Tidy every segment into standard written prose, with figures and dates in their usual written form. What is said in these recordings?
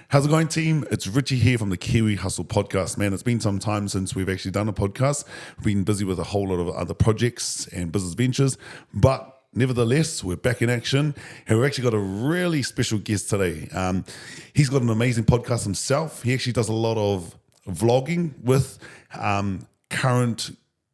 How's it going, team? It's Richie here from the Kiwi Hustle Podcast. Man, it's been some time since we've actually done a podcast. We've been busy with a whole lot of other projects and business ventures, but nevertheless, we're back in action, and we've actually got a really special guest today. He's got an amazing podcast himself. He actually does a lot of vlogging with current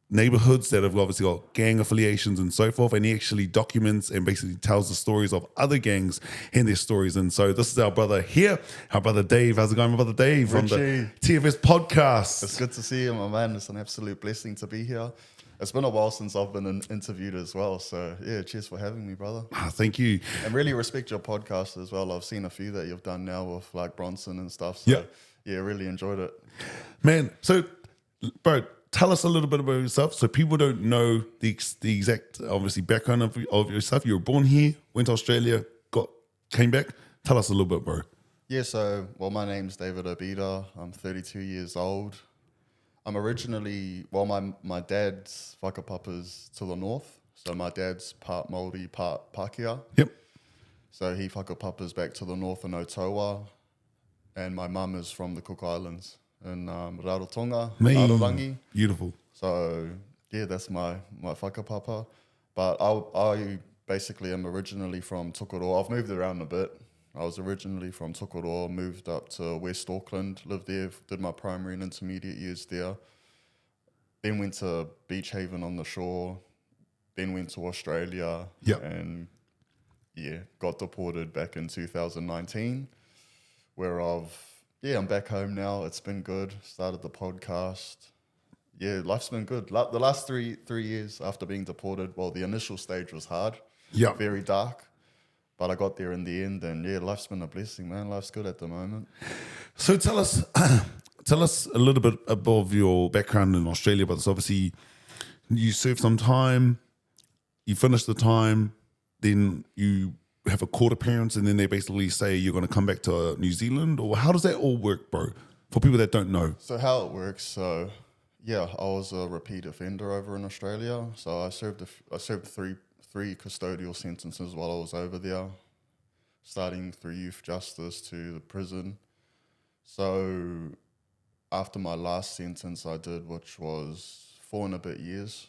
neighborhoods that have obviously got gang affiliations and so forth, and he actually documents and basically tells the stories of other gangs and their stories. And so this is our brother here, our brother Dave. How's it going, my brother Dave? From the TFS Podcast. It's good to see you, my man. It's an absolute blessing to be here. It's been a while since I've been interviewed as well. So yeah, cheers for having me, brother. Thank you. And really respect your podcast as well. I've seen a few that you've done now with like Bronson and stuff. So yeah, really enjoyed it. Man, so bro, tell us a little bit about yourself, so people don't know the exact, obviously, background of yourself. You were born here, went to Australia, came back. Tell us a little bit, bro. Yeah, so, well, my name's David Obida. I'm 32 years old. I'm originally, well, my dad's whakapapa's to the north. So my dad's part Māori, part Pākehā. Yep. So he whakapapa's back to the north in Otawa. And my mum is from the Cook Islands in Rarotonga, Aotearangi. Beautiful. So yeah, that's my whakapapa. But I basically am originally from Tokoroa. I've moved around a bit. I was originally from Tokoroa, moved up to West Auckland, lived there, did my primary and intermediate years there. Then went to Beach Haven on the shore. Then went to Australia. And yeah, got deported back in 2019, where I'm back home now. It's been good. Started the podcast. Yeah, life's been good. The last three years after being deported, well, the initial stage was hard. Yeah. Very dark. But I got there in the end, and yeah, life's been a blessing, man. Life's good at the moment. So tell us a little bit about your background in Australia. But it's obviously, you served some time, you finished the time, then you have a court appearance, and then they basically say you're going to come back to New Zealand? Or how does that all work, bro, for people that don't know? So how it works, so yeah, I was a repeat offender over in Australia. So I served three custodial sentences while I was over there, starting through youth justice to the prison. So after my last sentence I did, which was 4 and a bit years,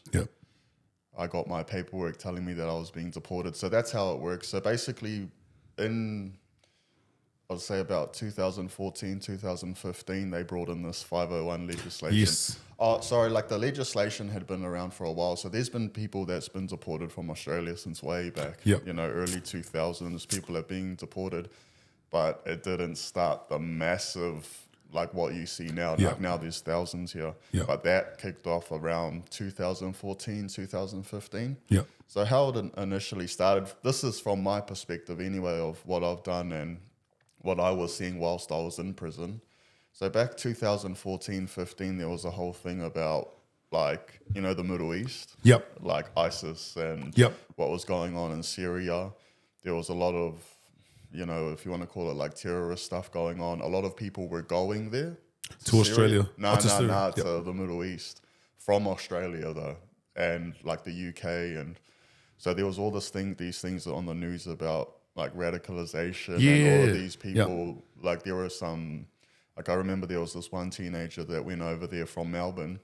I got my paperwork telling me that I was being deported. So that's how it works. So basically in, I'd say about 2014, 2015, they brought in this 501 legislation. Yes. Oh, sorry, like the legislation had been around for a while. So there's been people that's been deported from Australia since way back, early 2000s, people are being deported. But it didn't start the massive, like what you see now. Like now there's thousands here. But that kicked off around 2014, 2015. So how it initially started, this is from my perspective anyway of what I've done and what I was seeing whilst I was in prison. So back 2014, 15, there was a whole thing about like, the Middle East. Like ISIS and what was going on in Syria. There was a lot of, if you want to call it like terrorist stuff going on. A lot of people were going there. To Australia? No, to the Middle East. From Australia though, and like the UK. And so there was all these things on the news about like radicalization and all of these people. Like there were some, like I remember there was this one teenager that went over there from Melbourne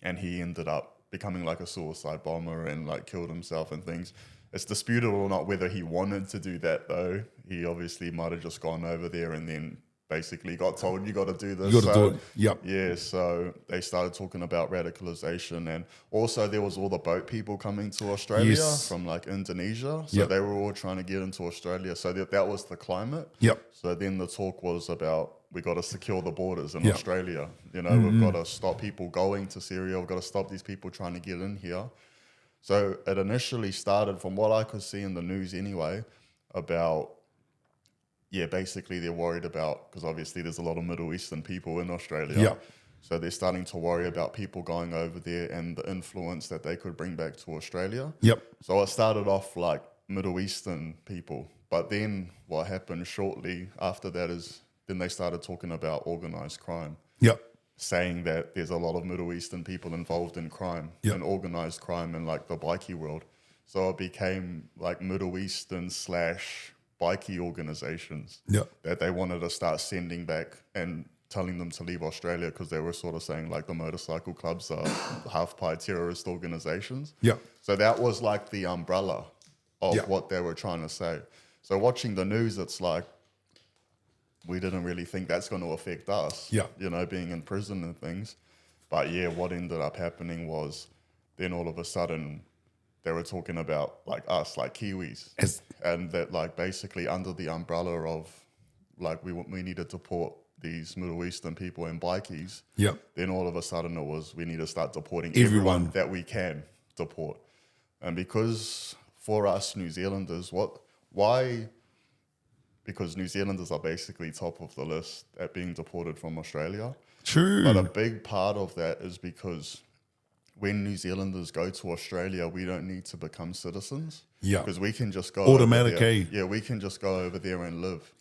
and he ended up becoming like a suicide bomber and like killed himself and things. It's disputable or not whether he wanted to do that though. He obviously might have just gone over there and then basically got told, you got to do this. You got to do it. Yeah, so they started talking about radicalization, and also there was all the boat people coming to Australia from like Indonesia. So they were all trying to get into Australia. So that was the climate. So then the talk was about, we got to secure the borders in Australia. We've got to stop people going to Syria. We've got to stop these people trying to get in here. So it initially started, from what I could see in the news anyway, about, basically they're worried about, because obviously there's a lot of Middle Eastern people in Australia. So they're starting to worry about people going over there and the influence that they could bring back to Australia. So it started off like Middle Eastern people. But then what happened shortly after that is then they started talking about organized crime. Saying that there's a lot of Middle Eastern people involved in crime and organized crime in like the bikie world. So it became like Middle Eastern / bikie organizations that they wanted to start sending back and telling them to leave Australia because they were sort of saying like the motorcycle clubs are half-pie terrorist organizations. So that was like the umbrella of what they were trying to say. So watching the news, it's like, we didn't really think that's going to affect us, you know, being in prison and things. But yeah, what ended up happening was then all of a sudden they were talking about like us, like Kiwis, and that like basically under the umbrella of like we need to deport these Middle Eastern people and bikies. Then all of a sudden it was we need to start deporting everyone that we can deport. And because for us New Zealanders, why? Because New Zealanders are basically top of the list at being deported from Australia. True. But a big part of that is because when New Zealanders go to Australia, we don't need to become citizens. Because we can just go automatic, we can just go over there and live.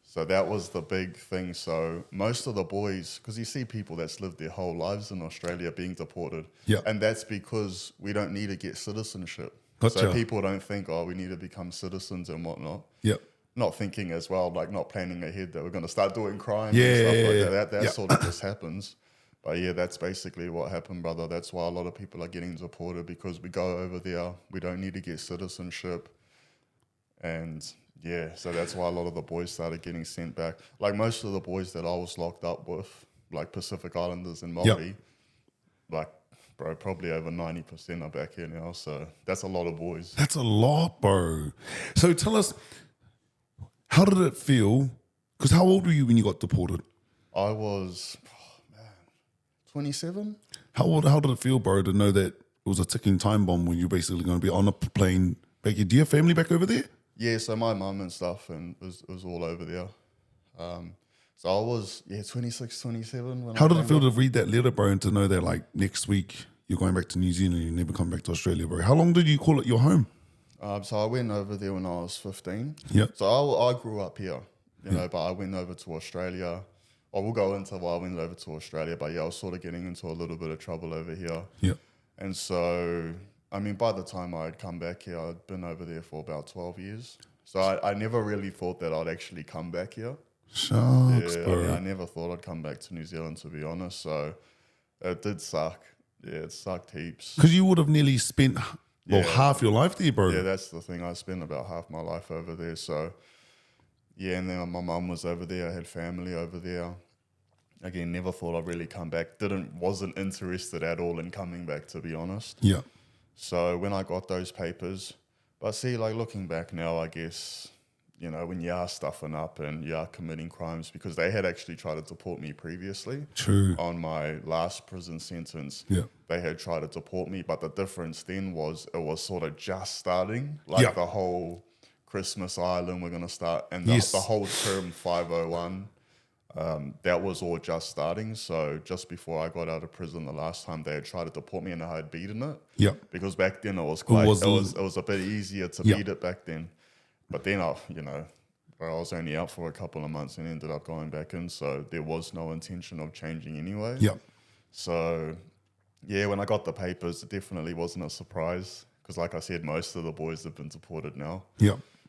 So that was the big thing. So most of the boys, because you see people that's lived their whole lives in Australia being deported. And that's because we don't need to get citizenship. So people don't think, oh, we need to become citizens and whatnot. Not thinking as well, like not planning ahead that we're going to start doing crime and stuff like that. That sort of just happens. But yeah, that's basically what happened, brother. That's why a lot of people are getting deported, because we go over there, we don't need to get citizenship. And yeah, so that's why a lot of the boys started getting sent back. Like most of the boys that I was locked up with, like Pacific Islanders and Māori, like, bro, probably over 90% are back here now. So that's a lot of boys. That's a lot, bro. So tell us, how did it feel? Because how old were you when you got deported? I was, 27. How did it feel, bro, to know that it was a ticking time bomb when you're basically going to be on a plane back here? Do you have family back over there? Yeah, so my mum and stuff and was all over there. So I was, 26, 27. When how did it feel to read that letter, bro, and to know that like next week you're going back to New Zealand and you never come back to Australia, bro? How long did you call it your home? So I went over there when I was 15. So I grew up here, you know, but I went over to Australia. I will go into why I went over to Australia, but yeah, I was sort of getting into a little bit of trouble over here. And so, I mean, by the time I'd come back here, I'd been over there for about 12 years. So I never really thought that I'd actually come back here. Shucks, bro. I never thought I'd come back to New Zealand, to be honest. So it did suck. Yeah, it sucked heaps. Because you would have nearly spent half your life there, bro. Yeah, that's the thing. I spent about half my life over there. So, yeah, and then my mum was over there. I had family over there. Again, never thought I'd really come back. Wasn't interested at all in coming back, to be honest. So when I got those papers, but see, like looking back now, I guess, you know, when you are stuffing up and you are committing crimes, because they had actually tried to deport me previously. On my last prison sentence, they had tried to deport me, but the difference then was it was sort of just starting, like the whole Christmas Island, we're going to start, and the whole term 501, that was all just starting. So just before I got out of prison the last time, they had tried to deport me and I had beaten it. Because back then it was a bit easier to beat it back then. But then I was only out for a couple of months and ended up going back in. So there was no intention of changing anyway. So yeah, when I got the papers, it definitely wasn't a surprise, because like I said, most of the boys have been deported now.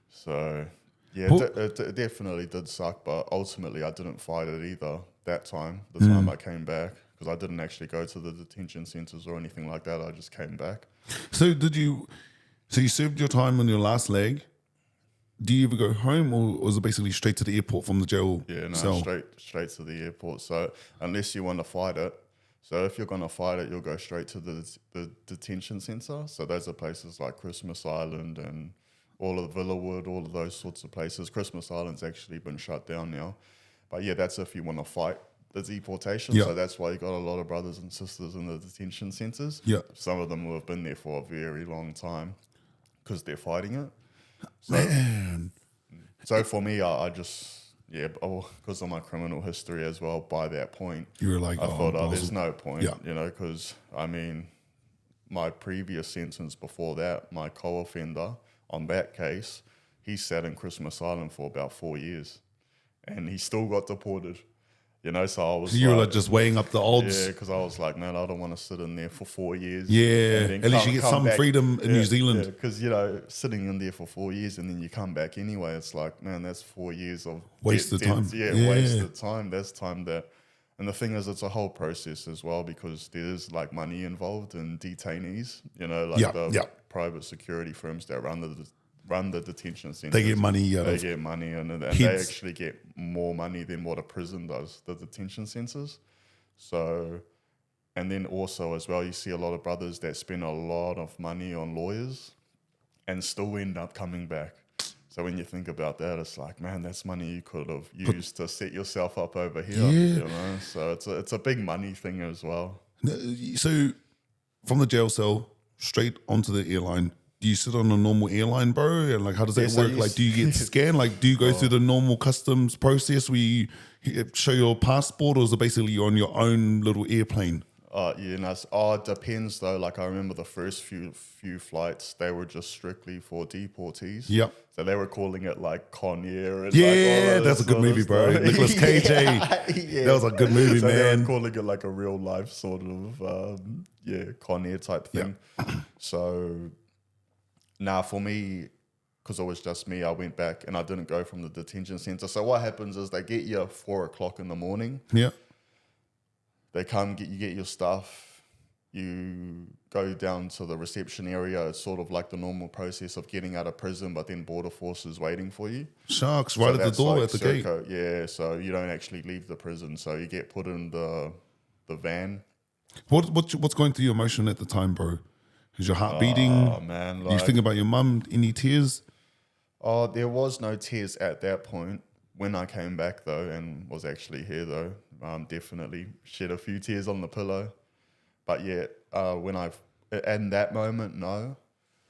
So yeah, it definitely did suck, but ultimately I didn't fight it either that time, the time I came back, because I didn't actually go to the detention centres or anything like that. I just came back. So you served your time on your last leg. Do you ever go home, or was it basically straight to the airport from the jail cell? Straight to the airport. So unless you want to fight it, so if you're going to fight it, you'll go straight to the detention centre. So those are places like Christmas Island and all of Villawood, all of those sorts of places. Christmas Island's actually been shut down now. But yeah, that's if you want to fight the deportation. So that's why you got a lot of brothers and sisters in the detention centres. Some of them will have been there for a very long time because they're fighting it. So, man. So for me, I just, because of my criminal history as well, by that point, you were like, I thought, there's no point, you know, because, I mean, my previous sentence before that, my co-offender on that case, he sat in Christmas Island for about 4 years and he still got deported. You know, so I was you were like just weighing up the odds. Yeah, because I was like, man, I don't want to sit in there for 4 years. Yeah, at least you get some freedom in New Zealand. Because, you know, sitting in there for 4 years and then you come back anyway, it's like, man, that's 4 years of wasted time. Wasted time. That's time that, and the thing is, it's a whole process as well because there's like money involved in detainees, you know, like the private security firms that run the detention centers. They get money. They get money, and they actually get more money than what a prison does, the detention centers. So, and then also as well, you see a lot of brothers that spend a lot of money on lawyers and still end up coming back. So when you think about that, it's like, man, that's money you could have used to set yourself up over here. You know? So it's a big money thing as well. So from the jail cell straight onto the airline, do you sit on a normal airline, bro? And like, how does that work? Like, do you get scanned? Like, do you go through the normal customs process where you show your passport, or is it basically you're on your own little airplane? It depends though. Like I remember the first few flights, they were just strictly for deportees. Yep. So they were calling it like Con Air. And that's a good movie, bro. Nicholas Cage. That was a good movie, man. They were calling it like a real life sort of Con Air type thing. So now for me, because it was just me, I went back and I didn't go from the detention center. So what happens is they get you at 4 o'clock in the morning. Yeah. They come, you get your stuff, you go down to the reception area. It's sort of like the normal process of getting out of prison, but then Border Force is waiting for you. Sharks right at the door, like at the gate. Yeah, so you don't actually leave the prison. So you get put in the van. What's going through your emotion at the time, bro? Is your heart beating? Oh, man. You think about your mum? Any tears? Oh, there was no tears at that point. When I came back, though, and was actually here, though, definitely shed a few tears on the pillow. But yeah, in that moment, no.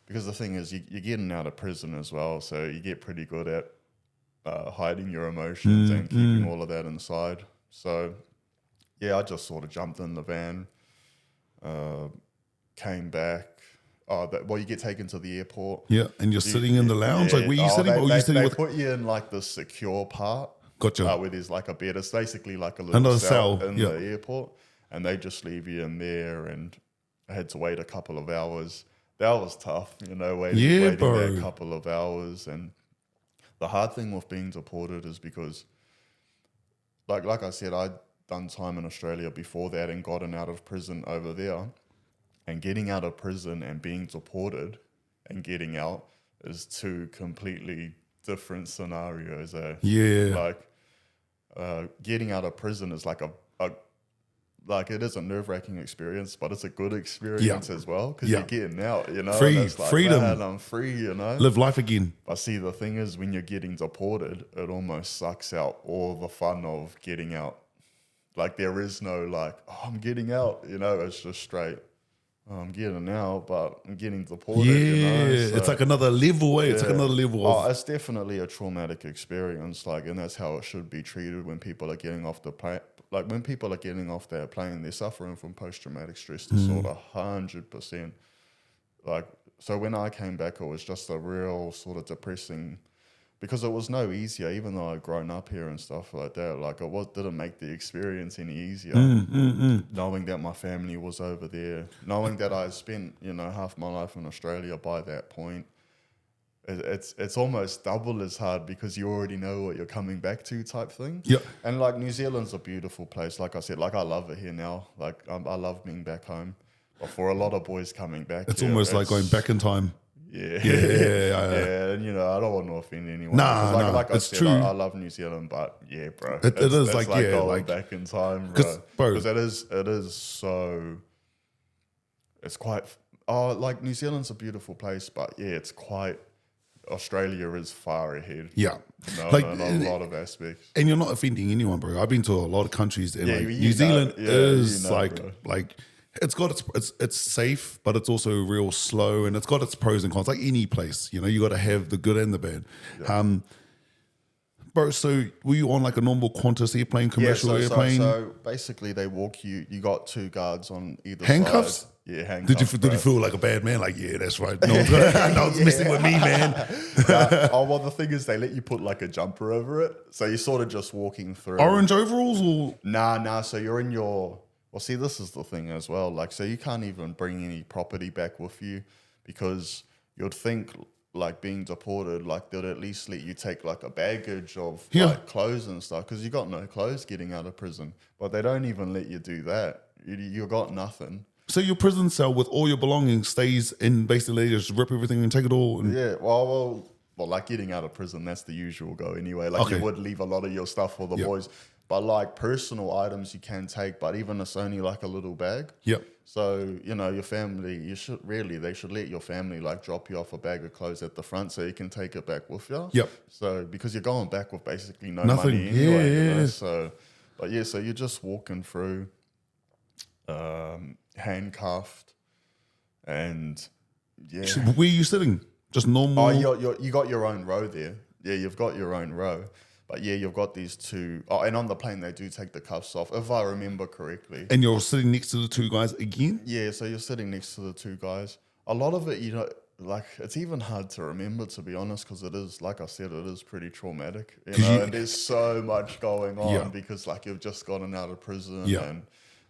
Because the thing is, you're getting out of prison as well, so you get pretty good at hiding your emotions and keeping all of that inside. So yeah, I just sort of jumped in the van, came back. You get taken to the airport. Yeah, and you're sitting in the lounge. Like, where you sitting? They put you in like the secure part. Gotcha. Where there's like a bed. It's basically like a little cell in the airport, and they just leave you in there. And I had to wait a couple of hours. That was tough, you know, waiting that couple of hours. And the hard thing with being deported is because, like I said, I'd done time in Australia before that and gotten out of prison over there. And getting out of prison and being deported and getting out is two completely different scenarios. Getting out of prison is like it is a nerve-wracking experience, but it's a good experience as well because you're getting out, you know. Freedom. Man, I'm free, you know. Live life again. But see, the thing is, when you're getting deported, it almost sucks out all the fun of getting out. Like there is no I'm getting out, you know. It's just straight. I'm getting out, but I'm getting deported. Yeah, you know? So, it's like another level. It's like another level. It's definitely a traumatic experience. and that's how it should be treated when people are getting off the plane. Like when people are getting off their plane, they're suffering from post-traumatic stress disorder, 100%. So when I came back, it was just a real sort of depressing. Because it was no easier, even though I'd grown up here and stuff like that. Didn't make the experience any easier. Knowing that my family was over there, knowing that I spent half my life in Australia by that point, it's almost double as hard because you already know what you're coming back to, type thing. Yeah. And New Zealand's a beautiful place. Like I said, I love it here now. I love being back home. But for a lot of boys coming back, it's almost like going back in time. Yeah. And I don't want to offend anyone. Like I said, true. I love New Zealand, but yeah, bro, it is going back in time, bro. Because it is so. It's quite. New Zealand's a beautiful place, but yeah, it's quite. Australia is far ahead. Yeah, in a lot of aspects. And you're not offending anyone, bro. I've been to a lot of countries, and New Zealand is it's safe, but it's also real slow, and it's got its pros and cons. Like any place, you got to have the good and the bad. Yeah. Bro, so were you on like a normal Qantas airplane, commercial airplane? So basically, they walk you. You got two guards on either handcuffs? side. handcuffed. Did you feel like a bad man? Like, yeah, that's right. No one's messing with me, man. Well, the thing is, they let you put like a jumper over it, so you're sort of just walking through. Orange overalls or nah. So you're in your. Well, see, this is the thing as well. Like, so you can't even bring any property back with you because you'd think, like, being deported, like, they'd at least let you take, like, a baggage of, like, clothes and stuff because you got no clothes getting out of prison. But they don't even let you do that. You got nothing. So your prison cell with all your belongings stays in, basically they just rip everything and take it all? And yeah, well, like, getting out of prison, that's the usual go anyway. Like, you would leave a lot of your stuff for the boys. But, like, personal items you can take, but even it's only, like, a little bag. Yep. So, you know, your family, they should let your family, like, drop you off a bag of clothes at the front so you can take it back with you. Yep. So, because you're going back with basically Nothing. money anyway. You know? So, but yeah, so you're just walking through, handcuffed, and yeah. So where are you sitting? Just normal? Oh, you got your own row there. Yeah, you've got your own row. But yeah, you've got these two. Oh, and on the plane, they do take the cuffs off, if I remember correctly. And you're sitting next to the two guys again? Yeah, so you're sitting next to the two guys. A lot of it, you know, like, it's even hard to remember, to be honest, because it is, like I said, it is pretty traumatic. You know, and there's so much going on because, like, you've just gotten out of prison. And,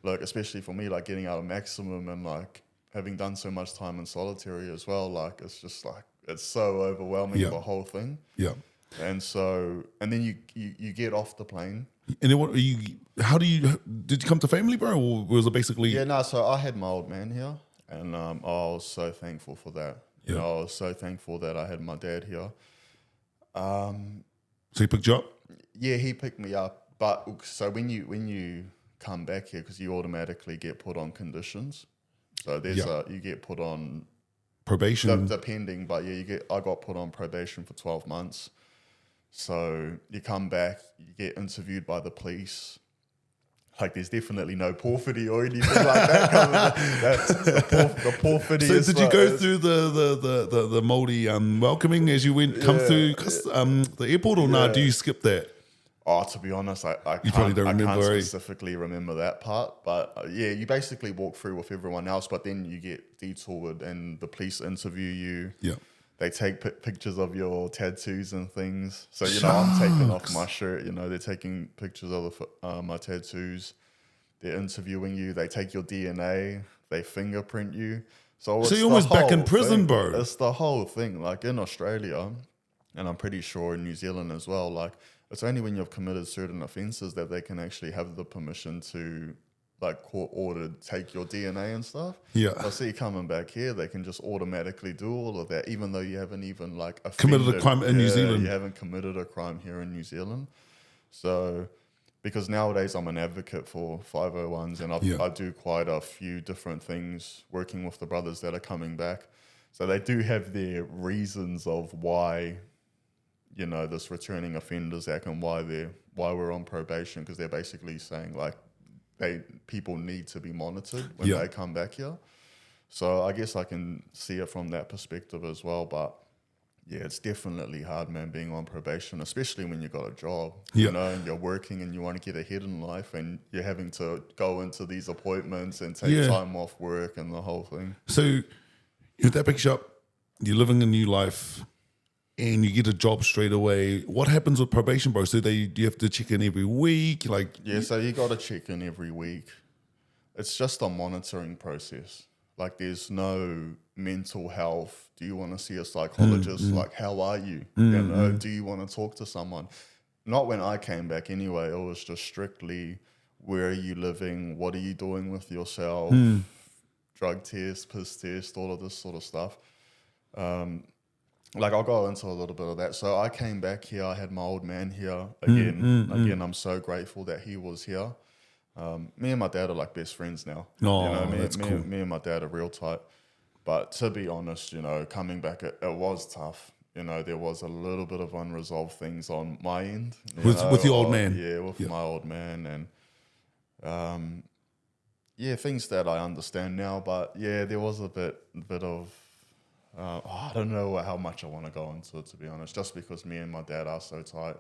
like, especially for me, like, getting out of maximum and, like, having done so much time in solitary as well, like, it's just, like, it's so overwhelming, the whole thing. Yeah. And so, and then you get off the plane. And then did you come to family, bro? Or was it basically? Yeah, no, so I had my old man here and I was so thankful for that. You know, I was so thankful that I had my dad here. So he picked you up? Yeah, he picked me up. But so when you come back here, because you automatically get put on conditions. So there's you get put on probation. Depending, but yeah, I got put on probation for 12 months. So you come back, you get interviewed by the police. Like, there's definitely no porphyry or anything like that. The porphyry. So did you go through the Māori welcoming as you come through the airport, or do you skip that? Oh, to be honest, I can't specifically remember that part. But yeah, you basically walk through with everyone else, but then you get detoured and the police interview you. Yeah. They take pictures of your tattoos and things. So, you know, I'm taking off my shirt. You know, they're taking pictures of my tattoos. They're interviewing you. They take your DNA. They fingerprint you. So you're almost back in prison, bro. It's the whole thing. Like, in Australia, and I'm pretty sure in New Zealand as well, like, it's only when you've committed certain offences that they can actually have the permission to, like, court-ordered take your DNA and stuff. Yeah. I see coming back here, they can just automatically do all of that, even though you haven't even, like, committed a crime in New Zealand. You haven't committed a crime here in New Zealand. So, because nowadays I'm an advocate for 501s, and I do quite a few different things working with the brothers that are coming back. So they do have their reasons of why, you know, this returning offenders act and why we're on probation, because they're basically saying, like, people need to be monitored when they come back here. So I guess I can see it from that perspective as well. But yeah, it's definitely hard, man, being on probation, especially when you got a job, you know, and you're working and you want to get ahead in life and you're having to go into these appointments and take time off work and the whole thing. So if that picks you up, you're living a new life and you get a job straight away, what happens with probation, bro? So do you have to check in every week? Like, so you got to check in every week. It's just a monitoring process. Like, there's no mental health. Do you want to see a psychologist? Like, how are you? You know, do you want to talk to someone? Not when I came back anyway. It was just strictly, where are you living? What are you doing with yourself? Drug test, piss test, all of this sort of stuff. Like, I'll go into a little bit of that. So I came back here. I had my old man here again. Again, I'm so grateful that he was here. Me and my dad are like best friends now. Oh, you know, cool. Me and my dad are real tight. But to be honest, you know, coming back, it was tough. You know, there was a little bit of unresolved things on my end. With your old man? Yeah, with my old man. And things that I understand now. But yeah, there was a bit of, I don't know how much I want to go into it, to be honest, just because me and my dad are so tight.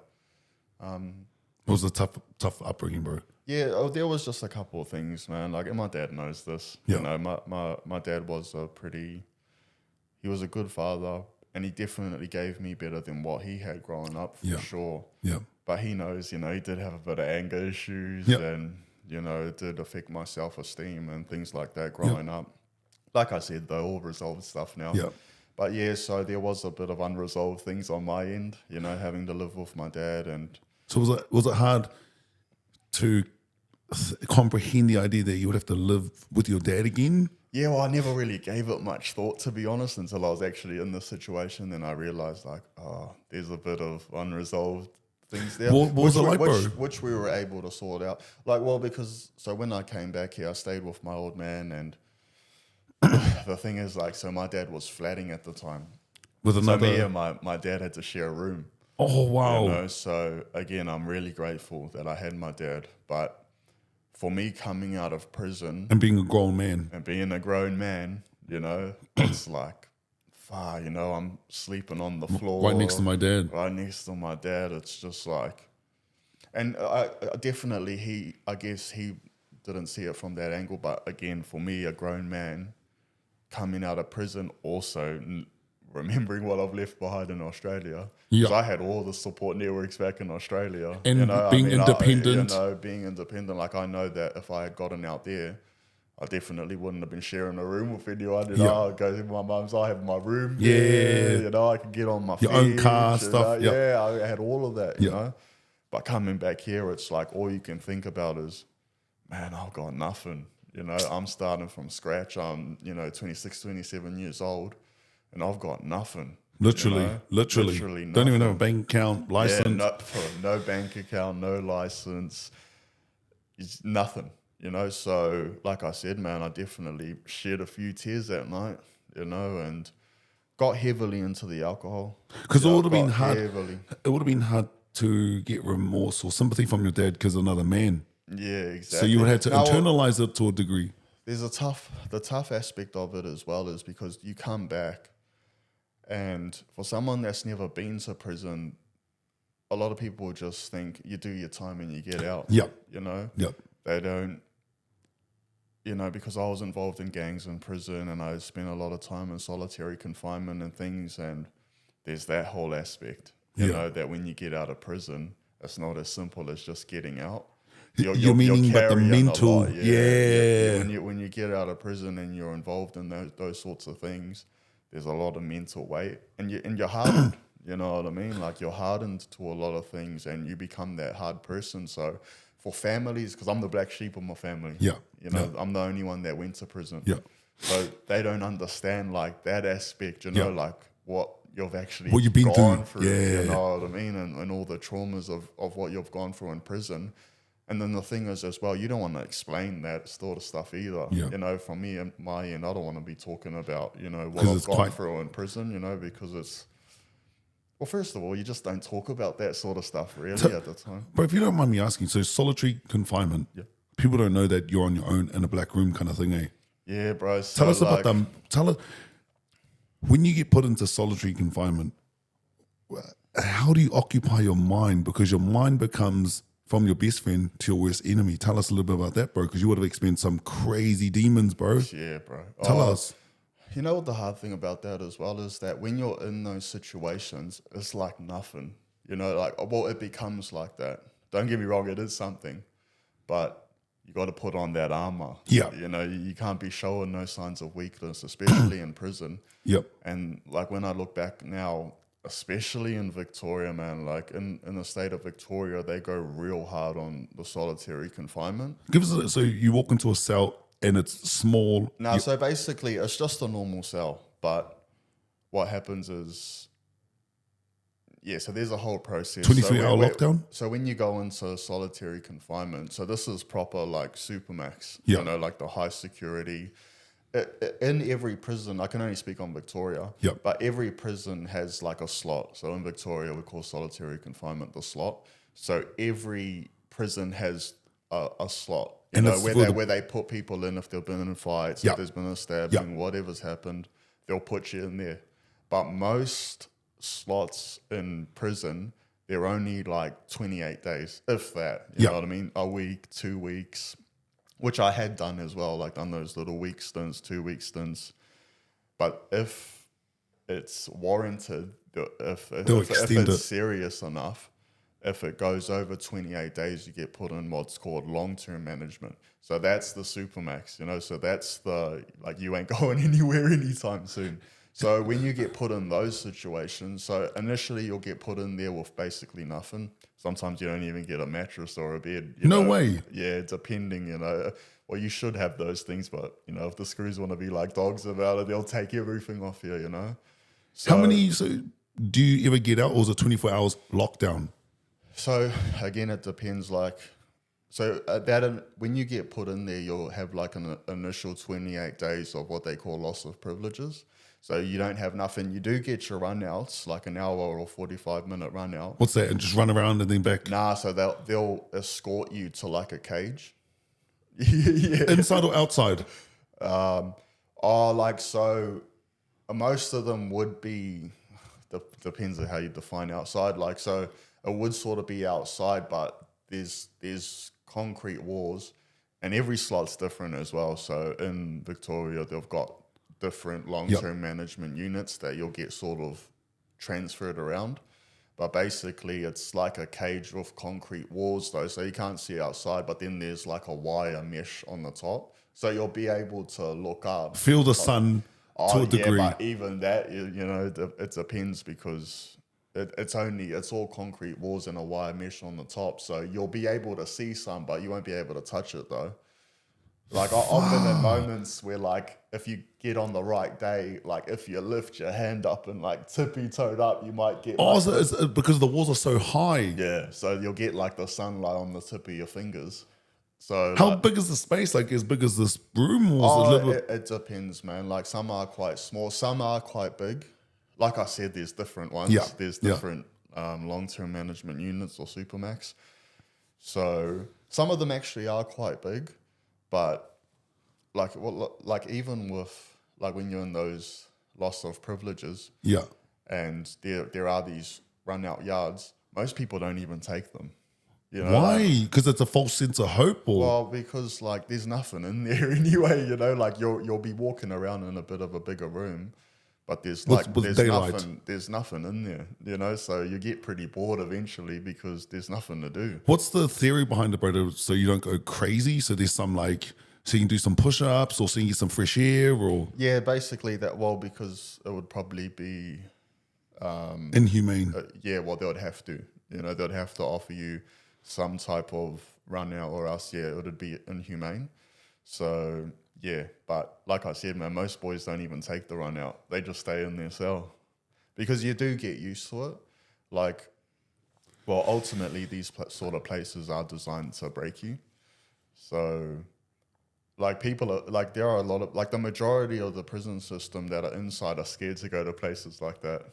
It was a tough upbringing, bro. Yeah, there was just a couple of things, man. Like, and my dad knows this. Yeah. You know, my dad was he was a good father, and he definitely gave me better than what he had growing up, for sure. Yeah. But he knows, you know, he did have a bit of anger issues, and, you know, it did affect my self-esteem and things like that growing up. Like I said, though, all resolved stuff now. Yeah. But yeah, so there was a bit of unresolved things on my end, you know, having to live with my dad. And so was it hard to comprehend the idea that you would have to live with your dad again? Yeah, well, I never really gave it much thought, to be honest, until I was actually in this situation. Then I realized, like, oh, there's a bit of unresolved things there. What was it like, bro? Which we were able to sort out. Like, well, because, so when I came back here, I stayed with my old man, and the thing is, like, so my dad was flatting at the time. With another... So me and my dad had to share a room. Oh, wow. You know, so again, I'm really grateful that I had my dad. But for me coming out of prison... And being a grown man. And being a grown man, you know, it's like, you know, I'm sleeping on the floor. Right next to my dad. Right next to my dad. It's just like... And I definitely, I guess he didn't see it from that angle. But again, for me, a grown man coming out of prison, also remembering what I've left behind in Australia. Because I had all the support networks back in Australia. And you know, being independent. Being independent. Like, I know that if I had gotten out there, I definitely wouldn't have been sharing a room with anyone. You know, I'd go to my mum's, I have my room. Yeah. You know, I could get on my feet. Your own car, stuff. Yeah, I had all of that, you know. But coming back here, it's like all you can think about is, man, I've got nothing. You know, I'm starting from scratch. I'm, 26, 27 years old, and I've got nothing. Literally nothing. Don't even have a bank account, license. Yeah, no bank account, no license. It's nothing, So, like I said, man, I definitely shed a few tears that night, and got heavily into the alcohol. Because it would have been hard. It would have been hard to get remorse or sympathy from your dad because another man. Yeah, exactly. So you would have to internalize it to a degree. There's the tough aspect of it as well is because you come back, and for someone that's never been to prison, a lot of people just think you do your time and you get out. Yep. Yep. They don't, because I was involved in gangs in prison and I spent a lot of time in solitary confinement and things, and there's that whole aspect, that when you get out of prison, it's not as simple as just getting out. You're meaning but the mental, When you get out of prison and you're involved in those sorts of things, there's a lot of mental weight, and you're hardened. You know what I mean? Like, you're hardened to a lot of things, and you become that hard person. So, for families, because I'm the black sheep of my family. I'm the only one that went to prison. So they don't understand like that aspect. Like what you've actually gone through. You know what I mean? And all the traumas of what you've gone through in prison. And then the thing is as well, you don't want to explain that sort of stuff either. From me and my end, I don't want to be talking about, what I've gone through in prison, because it's, well, first of all, you just don't talk about that sort of stuff really at the time. But if you don't mind me asking, so solitary confinement, people don't know that you're on your own in a black room kind of thing, eh? Yeah, bro. So tell us about them. Tell us, when you get put into solitary confinement, how do you occupy your mind? Because your mind becomes from your best friend to your worst enemy. Tell us a little bit about that, bro, because you would have experienced some crazy demons, bro. Yeah, bro. Tell us. You know what the hard thing about that as well is that when you're in those situations, it's like nothing. It becomes like that. Don't get me wrong, it is something, but you got to put on that armor. Yeah. You can't be showing no signs of weakness, especially in prison. Yep. And like when I look back now, especially in Victoria, man, like in the state of Victoria, they go real hard on the solitary confinement. So you walk into a cell and it's small. No, so basically it's just a normal cell, but what happens is, so there's a whole process. 23-hour lockdown? So when you go into solitary confinement, so this is proper like supermax, like the high security. In every prison, I can only speak on Victoria, but every prison has like a slot. So in Victoria, we call solitary confinement the slot. So every prison has a slot, where they put people in if they've been in fights, if there's been a stabbing, whatever's happened, they'll put you in there. But most slots in prison, they're only like 28 days, if that. You know what I mean? A week, 2 weeks, which I had done as well, like done those little week stints, 2 week stints. But if it's warranted, if it's serious enough, if it goes over 28 days, you get put in what's called long-term management. So that's the supermax, you know, so that's the, like, you ain't going anywhere anytime soon. So when you get put in those situations, so initially you'll get put in there with basically nothing. Sometimes you don't even get a mattress or a bed. No way. Yeah, depending, you know. Well, you should have those things, but, you know, if the screws want to be like dogs about it, they'll take everything off you, you know. So, so do you ever get out, or is it 24 hours lockdown? So again, it depends. Like, so when you get put in there, you'll have like an initial 28 days of what they call loss of privileges. So you don't have nothing. You do get your runouts, like an hour or 45-minute run out. What's that? And just run around and then back? Nah, so they'll escort you to like a cage. Yeah. Inside or outside? So most of them would be, depends on how you define outside. Like, so it would sort of be outside, but there's concrete walls, and every slot's different as well. So in Victoria, they've got different long-term management units that you'll get sort of transferred around. But basically, it's like a cage with concrete walls, though, so you can't see outside, but then there's like a wire mesh on the top. So you'll be able to look up. Feel the sun to a degree. Yeah, but even that, you know, it depends, because it's all concrete walls and a wire mesh on the top. So you'll be able to see some, but you won't be able to touch it, though. Like, I've been in moments where, like, if you get on the right day, like, if you lift your hand up and, like, tippy-toed up, you might get... so it's because the walls are so high. Yeah, so you'll get, like, the sunlight on the tip of your fingers. So how big is the space? Like, as big as this room? Or it depends, man. Like, some are quite small, some are quite big. Like I said, there's different ones. Yeah. There's different long-term management units or supermax. So some of them actually are quite big. But like even with, like, when you're in those loss of privileges, and there are these run out yards, most people don't even take them. You know, why? Because it's a false sense of hope, or well, because, like, there's nothing in there anyway. You know, like, you'll be walking around in a bit of a bigger room, but there's nothing in there. You know, so you get pretty bored eventually because there's nothing to do. What's the theory behind it, bro? So you don't go crazy. So there's some, like, so you can do some push-ups, or so you can get some fresh air, or yeah, basically that. Well, because it would probably be inhumane. Yeah, well, they would have to. You know, they'd have to offer you some type of run out, or else, it would be inhumane. So yeah, but like I said, man, most boys don't even take the run out. They just stay in their cell, because you do get used to it. Like, well, ultimately, these sort of places are designed to break you. So, like, people are, like, there are a lot of, like, the majority of the prison system that are inside are scared to go to places like that.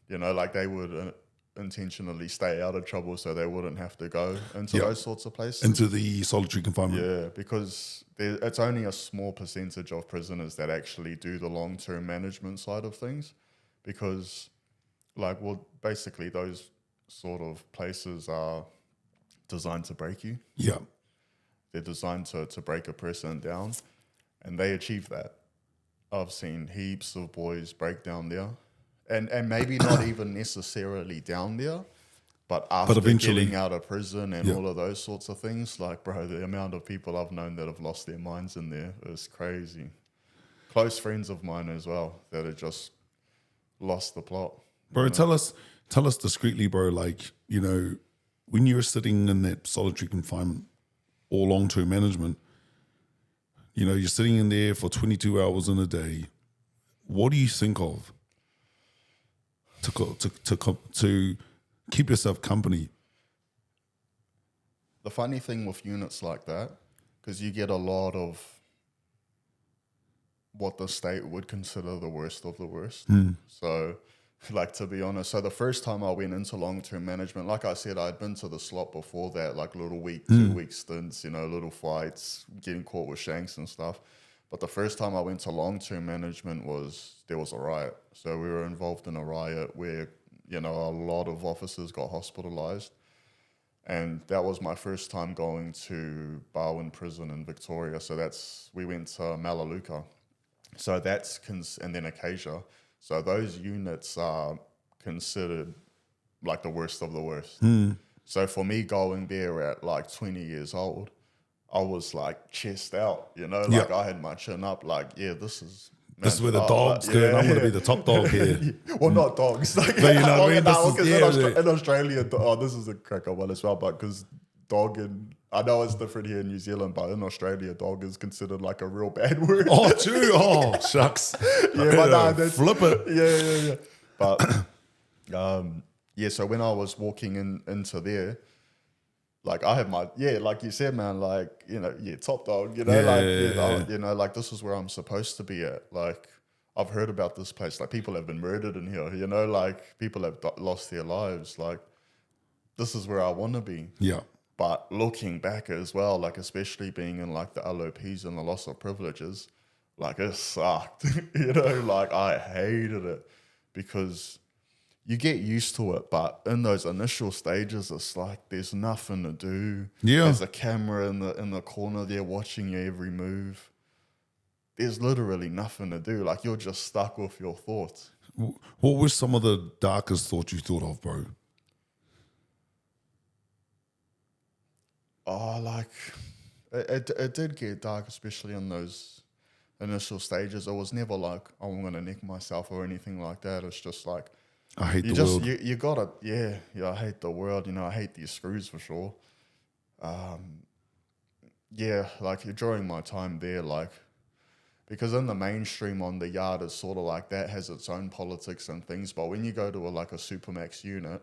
You know, like, they would intentionally stay out of trouble so they wouldn't have to go into those sorts of places. Into the solitary confinement. Yeah, because it's only a small percentage of prisoners that actually do the long-term management side of things, because, like, well, basically those sort of places are designed to break you. Yeah. They're designed to break a person down, and they achieve that. I've seen heaps of boys break down there. And maybe not even necessarily down there, but after getting out of prison and all of those sorts of things, like, bro, the amount of people I've known that have lost their minds in there is crazy. Close friends of mine as well that have just lost the plot. Bro, tell us discreetly, bro, like, you know, when you're sitting in that solitary confinement or long-term management, you know, you're sitting in there for 22 hours in a day. What do you think of to keep yourself company? The funny thing with units like that, because you get a lot of what the state would consider the worst of the worst. So, like, to be honest, so the first time I went into long-term management, like I said, I'd been to the slot before that, like little week, 2 week stints, you know, little fights, getting caught with shanks and stuff. But the first time I went to long-term management there was a riot. So we were involved in a riot where, you know, a lot of officers got hospitalized. And that was my first time going to Barwon Prison in Victoria. So we went to Melaleuca. So and then Acacia. So those units are considered like the worst of the worst. So for me going there at like 20 years old, I was like chest out, you know, like I had my chin up, like, this is... This is where the dogs go, and I'm going to be the top dog here. Well, not dogs. Like, but you know what I mean? In Australia, this is a cracker one as well, but because dog I know it's different here in New Zealand, but in Australia, dog is considered like a real bad word. Oh, true. Oh, shucks. But flip it. Yeah. But, so when I was walking into there, like I had like you said, man, like, you know, top dog, you know, you know, like this is where I'm supposed to be at. Like I've heard about this place, like people have been murdered in here, you know, like people have lost their lives. Like this is where I want to be. Yeah. But looking back as well, like especially being in like the LOPs and the loss of privileges, like it sucked, you know, like I hated it because you get used to it, but in those initial stages, it's like there's nothing to do. Yeah. There's a camera in the corner there watching your every move. There's literally nothing to do. Like you're just stuck with your thoughts. What were some of the darkest thoughts you thought of, bro? Oh, like it did get dark, especially in those initial stages. It was never like, oh, I'm gonna nick myself or anything like that. It's just like, I hate the world. You gotta, I hate the world. You know, I hate these screws for sure. Like during my time there, like, because in the mainstream on the yard, it's sort of like that has its own politics and things. But when you go to like a Supermax unit,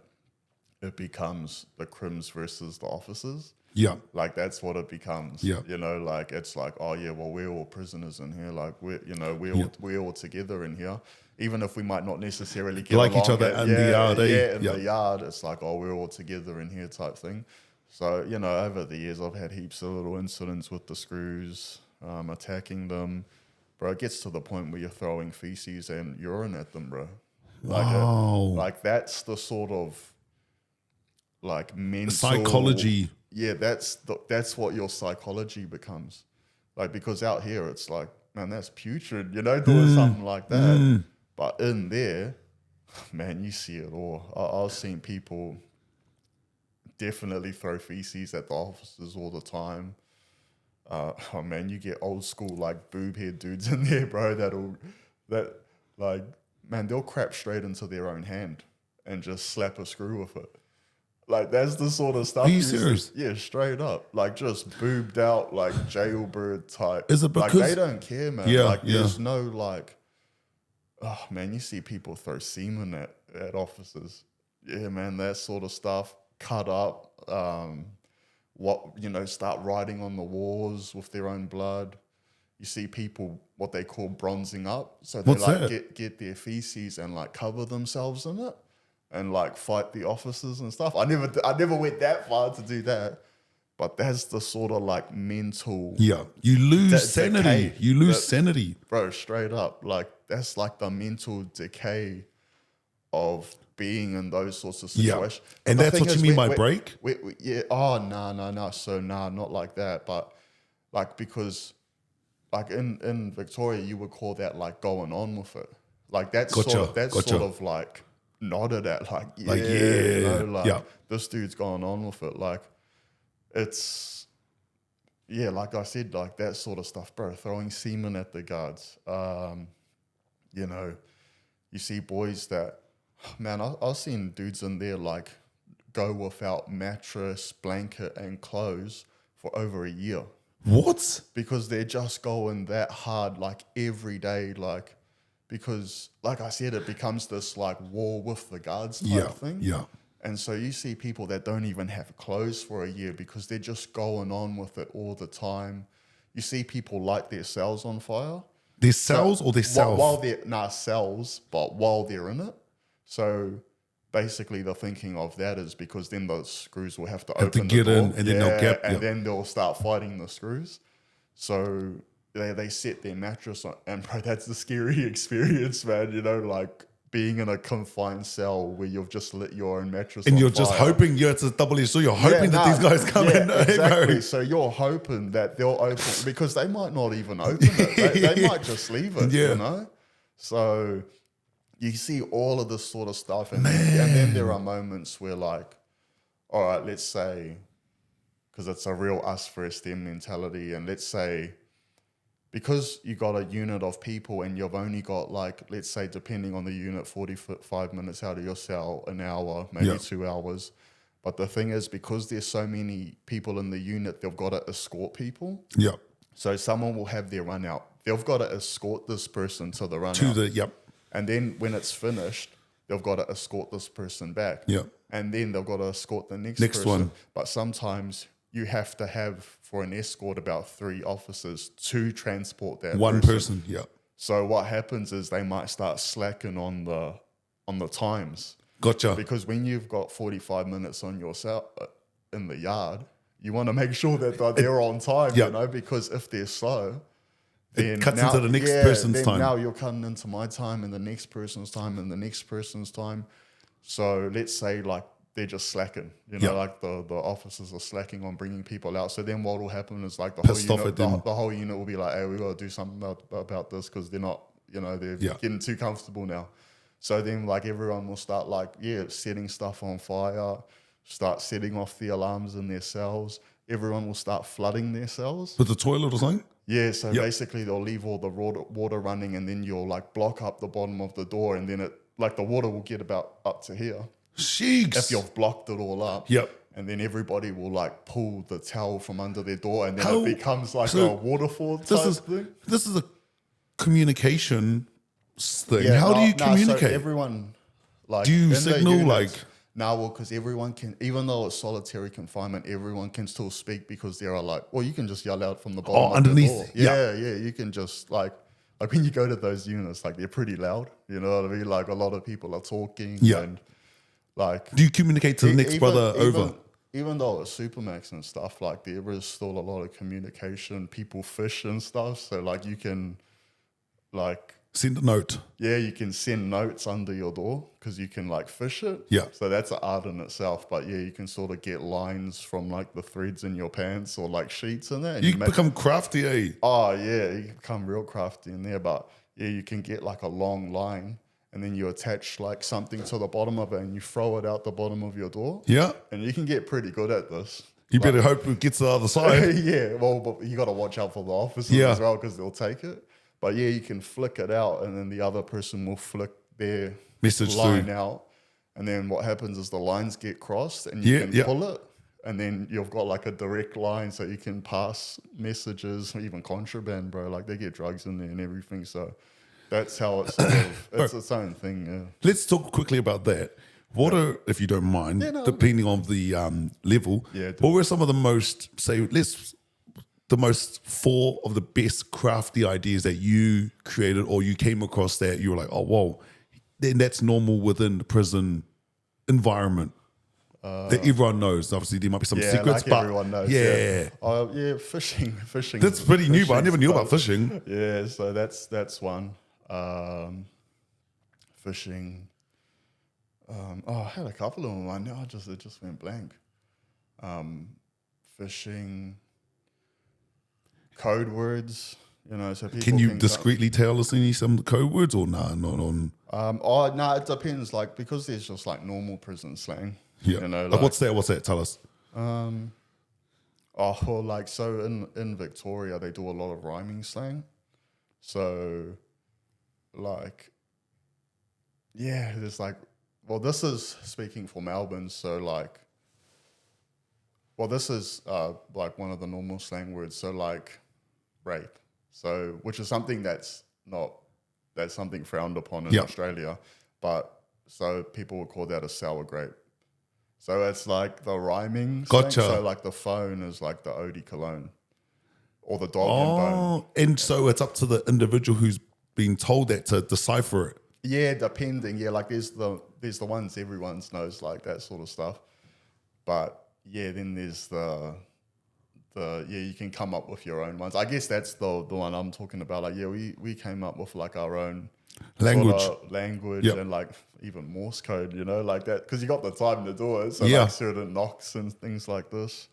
it becomes the crims versus the officers. Yeah. Like that's what it becomes. Yeah. You know, like it's like, oh yeah, well, we're all prisoners in here. Like we're all together in here. Even if we might not necessarily get like along each other in the yard. The yard, it's like, oh, we're all together in here type thing. So, you know, over the years I've had heaps of little incidents with the screws, attacking them. Bro, it gets to the point where you're throwing feces and urine at them, bro. Like that's the sort of like mental psychology. Yeah, that's what your psychology becomes. Like, because out here it's like, man, that's putrid, you know, doing something like that. But in there, man, you see it all. I've seen people definitely throw feces at the officers all the time. Oh man, you get old school like boob head dudes in there, bro. They'll crap straight into their own hand and just slap a screw with it. Like, that's the sort of stuff. Are you serious? Yeah, straight up. Like, just boobed out, like, jailbird type. Is it because... Like, they don't care, man. Yeah, like, there's no, like... Oh, man, you see people throw semen at officers. Yeah, man, that sort of stuff. Cut up. Start writing on the walls with their own blood. You see people, what they call bronzing up. So they, get their feces and, like, cover themselves in it. And like fight the officers and stuff. I never went that far to do that, but that's the sort of like mental. Yeah, you lose sanity. You lose sanity, bro. Straight up, like that's like the mental decay of being in those sorts of situations. Yeah. And that's what you mean by break. Yeah. Oh no. So not like that, but like because like in Victoria, you would call that like going on with it. Like that's sort of like. Nodded at this dude's going on with it. Like it's like I said, like that sort of stuff, bro. Throwing semen at the guards. You see boys that, man, I've seen dudes in there like go without mattress, blanket, and clothes for over a year. What? Because they're just going that hard, like every day, like. Because, like I said, it becomes this like war with the guards type thing. Yeah. And so you see people that don't even have clothes for a year because they're just going on with it all the time. You see people light their cells on fire. Their cells or their cells? Cells, but while they're in it. So basically the thinking of that is because then the screws will have to open the door. In and then they'll get... And then they'll start fighting the screws. So... They set their mattress on, and bro, that's the scary experience, man. You know, like being in a confined cell where you've just lit your own mattress and on you're fire. just hoping, it's a double-edged sword. You're hoping that these guys come in. Exactly. So you're hoping that they'll open, because they might not even open it. They might just leave it, you know? So you see all of this sort of stuff. And then there are moments where like, all right, let's say, because it's a real us versus them mentality, and let's say, because you got a unit of people and you've only got like, let's say, depending on the unit, 45 minutes out of your cell, an hour, maybe 2 hours. But the thing is, because there's so many people in the unit, they've got to escort people. Yep. So someone will have their run out. They've got to escort this person to the run out. And then when it's finished, they've got to escort this person back. Yep. And then they've got to escort the next person. One. But sometimes you have to have, for an escort, about 3 officers to transport that one person. So what happens is they might start slacking on the times. Gotcha. Because when you've got 45 minutes on your cell in the yard, you want to make sure that they're on time, you know, because if they're slow, then it cuts into the next person's time. Now you're cutting into my time and the next person's time and the next person's time. So let's say like they're just slacking, you know, like the officers are slacking on bringing people out. So then what will happen is like the whole unit will be like, hey, we got to do something about this because they're not, you know, they're getting too comfortable now. So then like everyone will start like, setting stuff on fire, start setting off the alarms in their cells. Everyone will start flooding their cells. With the toilet or something? Yeah, so basically they'll leave all the water running, and then you'll like block up the bottom of the door, and then the water will get about up to here. Sheesh. If you've blocked it all up. Yep. And then everybody will like pull the towel from under their door, and then it becomes like a waterfall type thing. This is a communication thing. Yeah, How do you communicate? So everyone, like, do you signal because everyone can, even though it's solitary confinement, everyone can still speak, because there are like, well, you can just yell out from the bottom of underneath the door. Yeah, you can just like when you go to those units, like they're pretty loud. You know what I mean? Like a lot of people are talking. And like, do you communicate to the next brother over? Even though it's Supermax and stuff, like there is still a lot of communication. People fish and stuff, so like you can like send a note. Yeah, you can send notes under your door because you can like fish it. Yeah. So that's an art in itself. But yeah, you can sort of get lines from like the threads in your pants or like sheets in there. You become crafty, eh? Oh yeah, you become real crafty in there. But yeah, you can get like a long line, and then you attach like something to the bottom of it, and you throw it out the bottom of your door. Yeah. And you can get pretty good at this. You better hope it gets to the other side. Yeah, well, but you got to watch out for the officers as well, because they'll take it. But yeah, you can flick it out, and then the other person will flick their line out. And then what happens is the lines get crossed, and you can pull it. And then you've got like a direct line, so you can pass messages, even contraband, bro. Like they get drugs in there and everything. So that's how it's sort of, it's its own thing. Yeah. Let's talk quickly about that. What are, if you don't mind, depending on the level, what were some of the most, the most 4 of the best crafty ideas that you created or you came across that you were like, oh, whoa, then that's normal within the prison environment that everyone knows? Obviously, there might be some secrets, like but everyone knows. Fishing. That's pretty new, but I never knew about fishing. Yeah, so that's one. Fishing. I had a couple of them. I know it just went blank. Fishing. Code words, you know, so people can you discreetly tell us some code words or not on? It depends. Like, because there's just like normal prison slang. Yeah. You know, like what's that? Tell us. So in Victoria they do a lot of rhyming slang. So, like, yeah, there's like, well, this is speaking for Melbourne, so like, well, this is like one of the normal slang words. So like, rape. So, which is something that's something frowned upon in Australia, but so people would call that a sour grape. So it's like the rhyming. Gotcha. Slang. So like the phone is like the eau de cologne, or the dog and bone. And so it's up to the individual who's being told that to decipher it. Yeah, depending. Yeah, like there's the ones everyone knows, like that sort of stuff. But yeah, then there's you can come up with your own ones. I guess that's the one I'm talking about. Like, yeah, we came up with like our own language and like even Morse code, you know, like that, because you got the time to do it. So like certain knocks and things like this.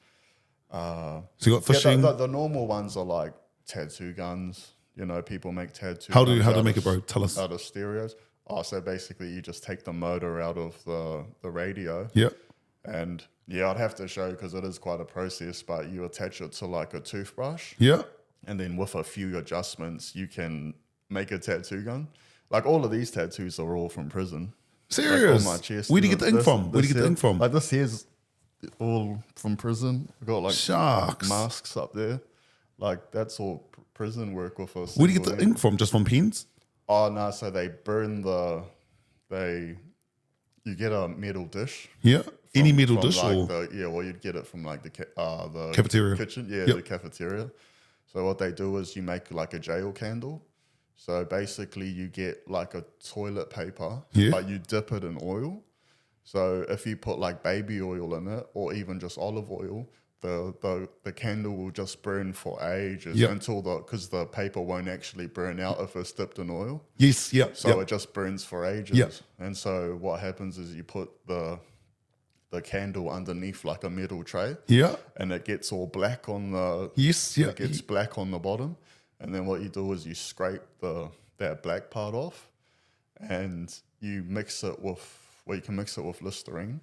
So you got fishing. The normal ones are like tattoo guns. You know, people make tattoo. How do you make it, bro? Tell us. Out of stereos. So basically you just take the motor out of the radio. Yeah. And I'd have to show because it is quite a process, but you attach it to like a toothbrush. Yeah. And then with a few adjustments, you can make a tattoo gun. Like all of these tattoos are all from prison. Serious? Like on my chest. Where do you get the ink from? Where do you get the ink from? Like this here's all from prison. I've got like sharks masks up there. Like that's all prison work with us. Where do you get the ink from? Just from pens? Oh no, so they burn you get a metal dish. Yeah. Any metal dish like or? well you'd get it from like the cafeteria. Kitchen. Yeah, the cafeteria. So what they do is you make like a jail candle. So basically you get like a toilet paper, but you dip it in oil. So if you put like baby oil in it or even just olive oil, the candle will just burn for ages until because the paper won't actually burn out if it's dipped in oil. Yes, yeah. So it just burns for ages. Yeah. And so what happens is you put the candle underneath like a metal tray. Yeah. And it gets all black on the it gets black on the bottom. And then what you do is you scrape that black part off and you mix it with you can mix it with Listerine.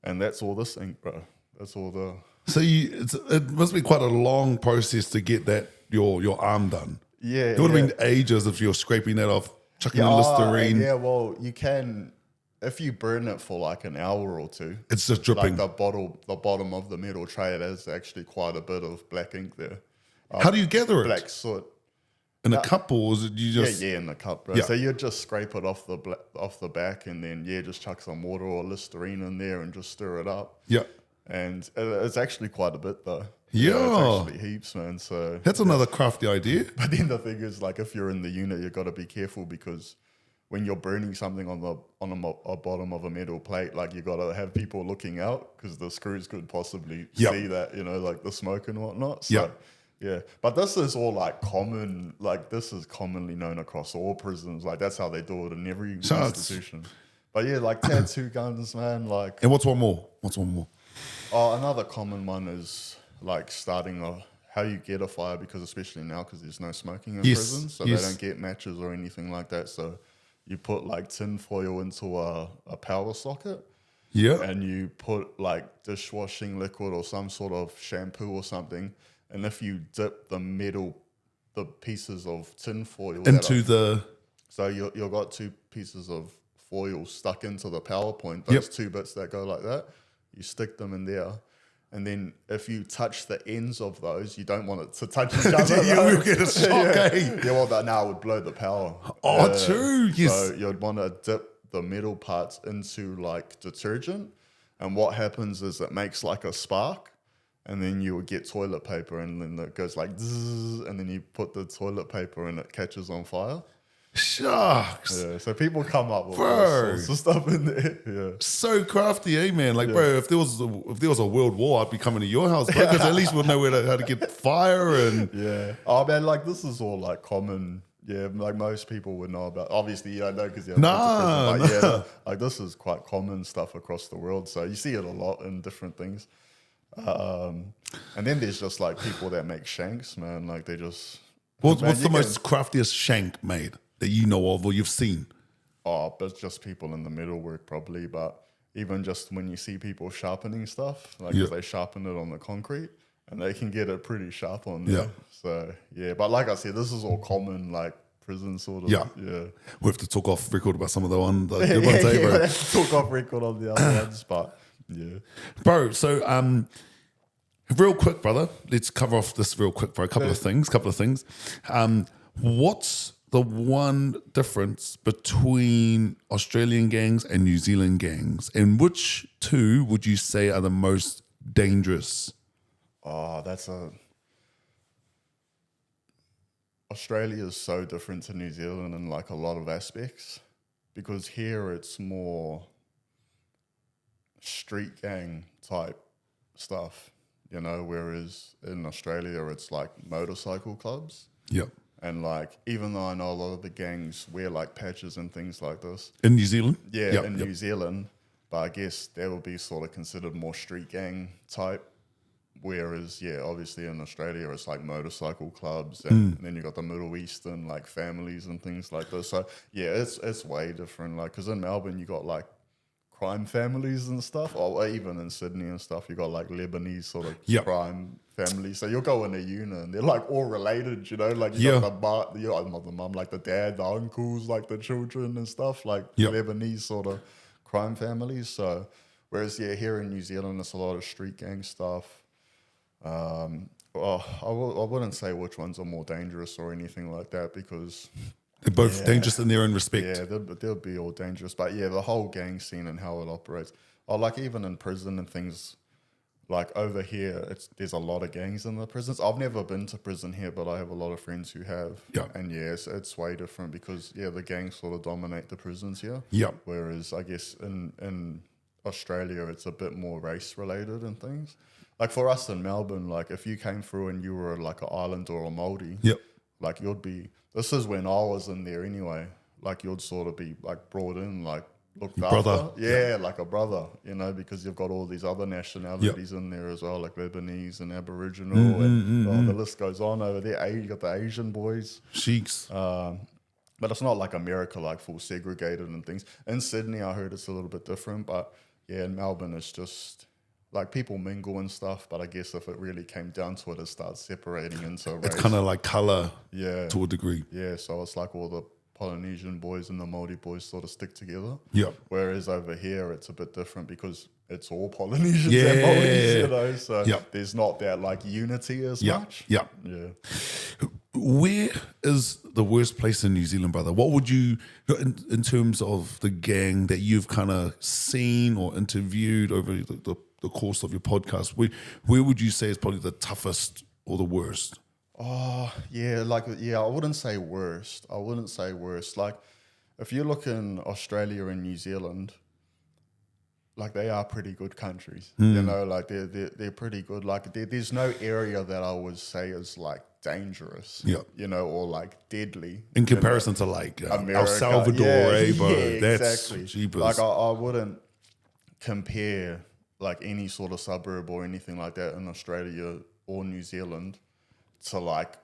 And that's all this ink, bro. That's all the So it must be quite a long process to get that your arm done. Yeah. It would have been ages if you're scraping that off, chucking in Listerine. Yeah, well, you can if you burn it for like an hour or two. It's just dripping. Like the bottom of the metal tray, there's actually quite a bit of black ink there. How do you gather it? Black soot. In a cup, or is it you just? Yeah, in the cup, bro. Yeah. So you just scrape it off the back, and then just chuck some water or Listerine in there, and just stir it up. Yeah. And it's actually quite a bit though. Yeah, it's actually heaps, man. So that's another crafty idea. But then the thing is, like, if you're in the unit, you got to be careful because when you're burning something on the bottom of a metal plate, like you got to have people looking out because the screws could possibly see that, you know, like the smoke and whatnot. So, yeah, but this is all like common, like this is commonly known across all prisons. Like that's how they do it in every institution. But yeah, like tattoo guns, man. Like, and what's one more? Oh, another common one is like how you get a fire because especially now because there's no smoking in prison, so they don't get matches or anything like that. So you put like tin foil into a power socket. Yeah. And you put like dishwashing liquid or some sort of shampoo or something. And if you dip the pieces of tin foil into so you've got two pieces of foil stuck into the power point, those two bits that go like that, you stick them in there. And then if you touch the ends of those, you don't want it to touch each other. You will get a shock, Yeah, well, that now would blow the power. Oh, true, yes. So you'd want to dip the middle parts into like detergent. And what happens is it makes like a spark. And then you would get toilet paper and then it goes like zzz, and then you put the toilet paper and it catches on fire. Shucks. Yeah, so people come up with all sorts of stuff in there. Yeah. So crafty, eh, man? Like, bro, if there was a world war, I'd be coming to your house, bro, because at least we'll know how to get fire and... Yeah. Oh, man, like, this is all, like, common... Yeah, like, most people would know about... Obviously, you don't know because you're Nah. Yeah, like, this is quite common stuff across the world, so you see it a lot in different things. And then there's just, like, people that make shanks, man. Like, they just... What's the most craftiest shank made that you know of or you've seen? Oh, but just people in the middle work probably, but even just when you see people sharpening stuff, like if they sharpen it on the concrete and they can get it pretty sharp on there. Yeah. So, yeah, but like I said, this is all common, like prison sort of. Yeah. We have to talk off record about some of the ones. Like, good ones, bro. We have to talk off record on the other ones, but yeah. Bro, so real quick, brother, let's cover off this real quick, bro. A couple of things. What's the one difference between Australian gangs and New Zealand gangs? And which two would you say are the most dangerous? Oh, Australia is so different to New Zealand in like a lot of aspects because here it's more street gang type stuff, you know, whereas in Australia it's like motorcycle clubs. Yep. And like, even though I know a lot of the gangs wear like patches and things like this. In New Zealand? Yeah, in New Zealand. But I guess that would be sort of considered more street gang type. Whereas, obviously in Australia, it's like motorcycle clubs and then you got the Middle Eastern like families and things like this. So it's way different. Like, because in Melbourne, you got like crime families and stuff, or even in Sydney and stuff, you got like Lebanese sort of crime families. So you'll go in a unit and they're like all related, you know, like you got not the mum, like the dad, the uncles, like the children and stuff, like Lebanese sort of crime families. So whereas here in New Zealand, it's a lot of street gang stuff. I wouldn't say which ones are more dangerous or anything like that, because they're both dangerous in their own respect. Yeah, they'll be all dangerous. But the whole gang scene and how it operates. Like even in prison and things, like over here, there's a lot of gangs in the prisons. I've never been to prison here, but I have a lot of friends who have. Yeah. And it's way different because the gangs sort of dominate the prisons here. Yeah. Whereas I guess in Australia, it's a bit more race related and things. Like for us in Melbourne, like if you came through and you were like an Islander or a Māori, like you'd be, this is when I was in there anyway, like you'd sort of be like brought in, like looked after. Yeah, like a brother, you know, because you've got all these other nationalities in there as well, like Lebanese and Aboriginal and the list goes on over there. You got the Asian boys. Sheiks. But it's not like America, like full segregated and things. In Sydney, I heard it's a little bit different, but in Melbourne, it's just... like people mingle and stuff, but I guess if it really came down to it, it starts separating into race. It's kind of like colour to a degree. Yeah, so it's like all the Polynesian boys and the Māori boys sort of stick together. Yeah. Whereas over here, it's a bit different because it's all Polynesians and Māoris, you know, so there's not that like unity as much. Yeah. Where is the worst place in New Zealand, brother? What would you, in terms of the gang that you've kind of seen or interviewed over the course of your podcast, where would you say is probably the toughest or the worst? I wouldn't say worst. Like, if you look in Australia and New Zealand, like they are pretty good countries. You know, like they're pretty good. Like there's no area that I would say is like dangerous. You know, or like deadly in comparison to like America, El Salvador, bro. That's exactly. jeepers. Like I wouldn't compare like any sort of suburb or anything like that in Australia or New Zealand to like,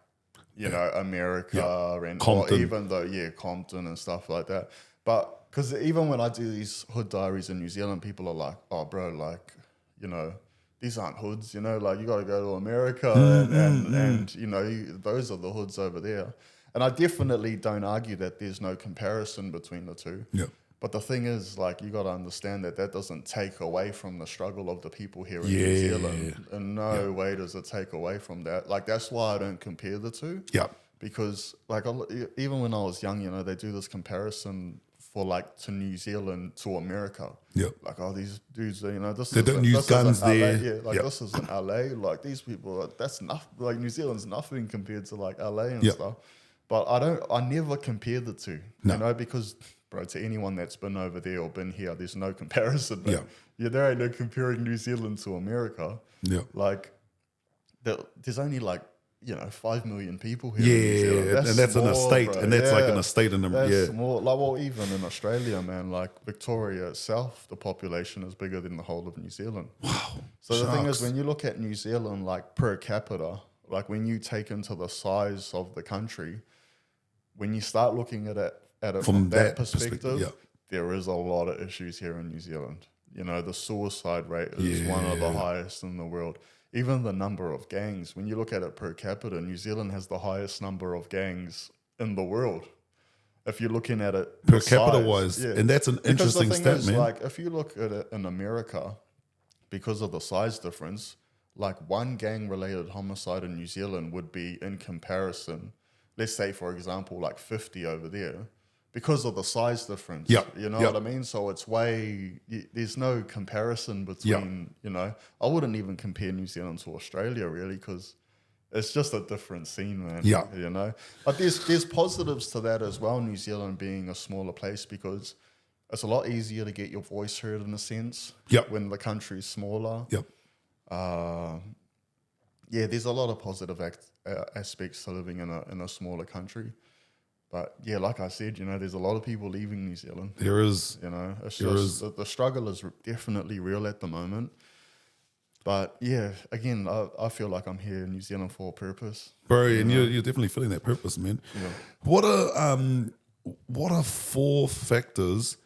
you know, America and Compton. Or even though, Compton and stuff like that. But because even when I do these hood diaries in New Zealand, people are like, oh, bro, like, you know, these aren't hoods, you know, like you got to go to America and you know, those are the hoods over there. And I definitely don't argue that there's no comparison between the two. Yeah. But the thing is, like, you got to understand that doesn't take away from the struggle of the people here in New Zealand. In no way does it take away from that. Like, that's why I don't compare the two. Yeah. Because, like, even when I was young, you know, they do this comparison for, like, to New Zealand to America. Yeah. Like, oh, these dudes, you know, they don't use guns there. This is in LA. Like, these people, that's nothing. Like, New Zealand's nothing compared to, like, LA and stuff. But I never compare the two, you know, because... bro, to anyone that's been over there or been here, there's no comparison. There ain't no comparing New Zealand to America. Yeah. Like, there's only like, you know, 5 million people here in New Zealand. And that's small, in a state. bro. And that's like in a state in America. That's more, like, well, even in Australia, man, like Victoria itself, the population is bigger than the whole of New Zealand. Wow. So the thing is, when you look at New Zealand, like per capita, like when you take into the size of the country, when you start looking at it, from that perspective, there is a lot of issues here in New Zealand. You know, the suicide rate is one of the highest in the world. Even the number of gangs, when you look at it per capita, New Zealand has the highest number of gangs in the world. If you're looking at it per capita wise, and that's an interesting stat, man. Like, if you look at it in America, because of the size difference, like one gang-related homicide in New Zealand would be, in comparison, let's say, for example, like 50 over there. Because of the size difference, you know what I mean? So it's there's no comparison between, you know, I wouldn't even compare New Zealand to Australia really, because it's just a different scene, man. You know, but there's positives to that as well, New Zealand being a smaller place, because it's a lot easier to get your voice heard in a sense when the country's smaller. there's a lot of positive aspects to living in a smaller country. But yeah, like I said, there's a lot of people leaving New Zealand. There is. It's just the struggle is definitely real at the moment. But yeah, again, I feel like I'm here in New Zealand for a purpose. Bro, and you're definitely feeling that purpose, man. Yeah. What are 4 factors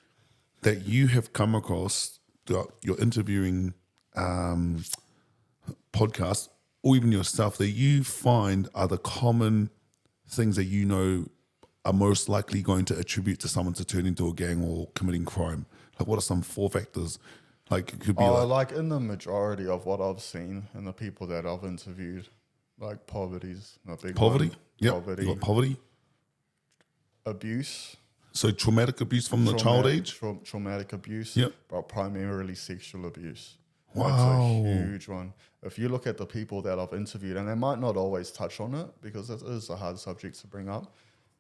that you have come across throughout your interviewing podcast, or even yourself, that you find are the common things that are most likely going to attribute to someone to turn into a gang or committing crime? Like, what are some 4 factors? Like, it could be like in the majority of what I've seen and the people that I've interviewed, like poverty's a big poverty. one. Yeah, Poverty, poverty, abuse. So traumatic abuse from the child age. Traumatic abuse. Yep. But primarily sexual abuse. Wow, that's a huge one. If you look at the people that I've interviewed, and they might not always touch on it because it is a hard subject to bring up,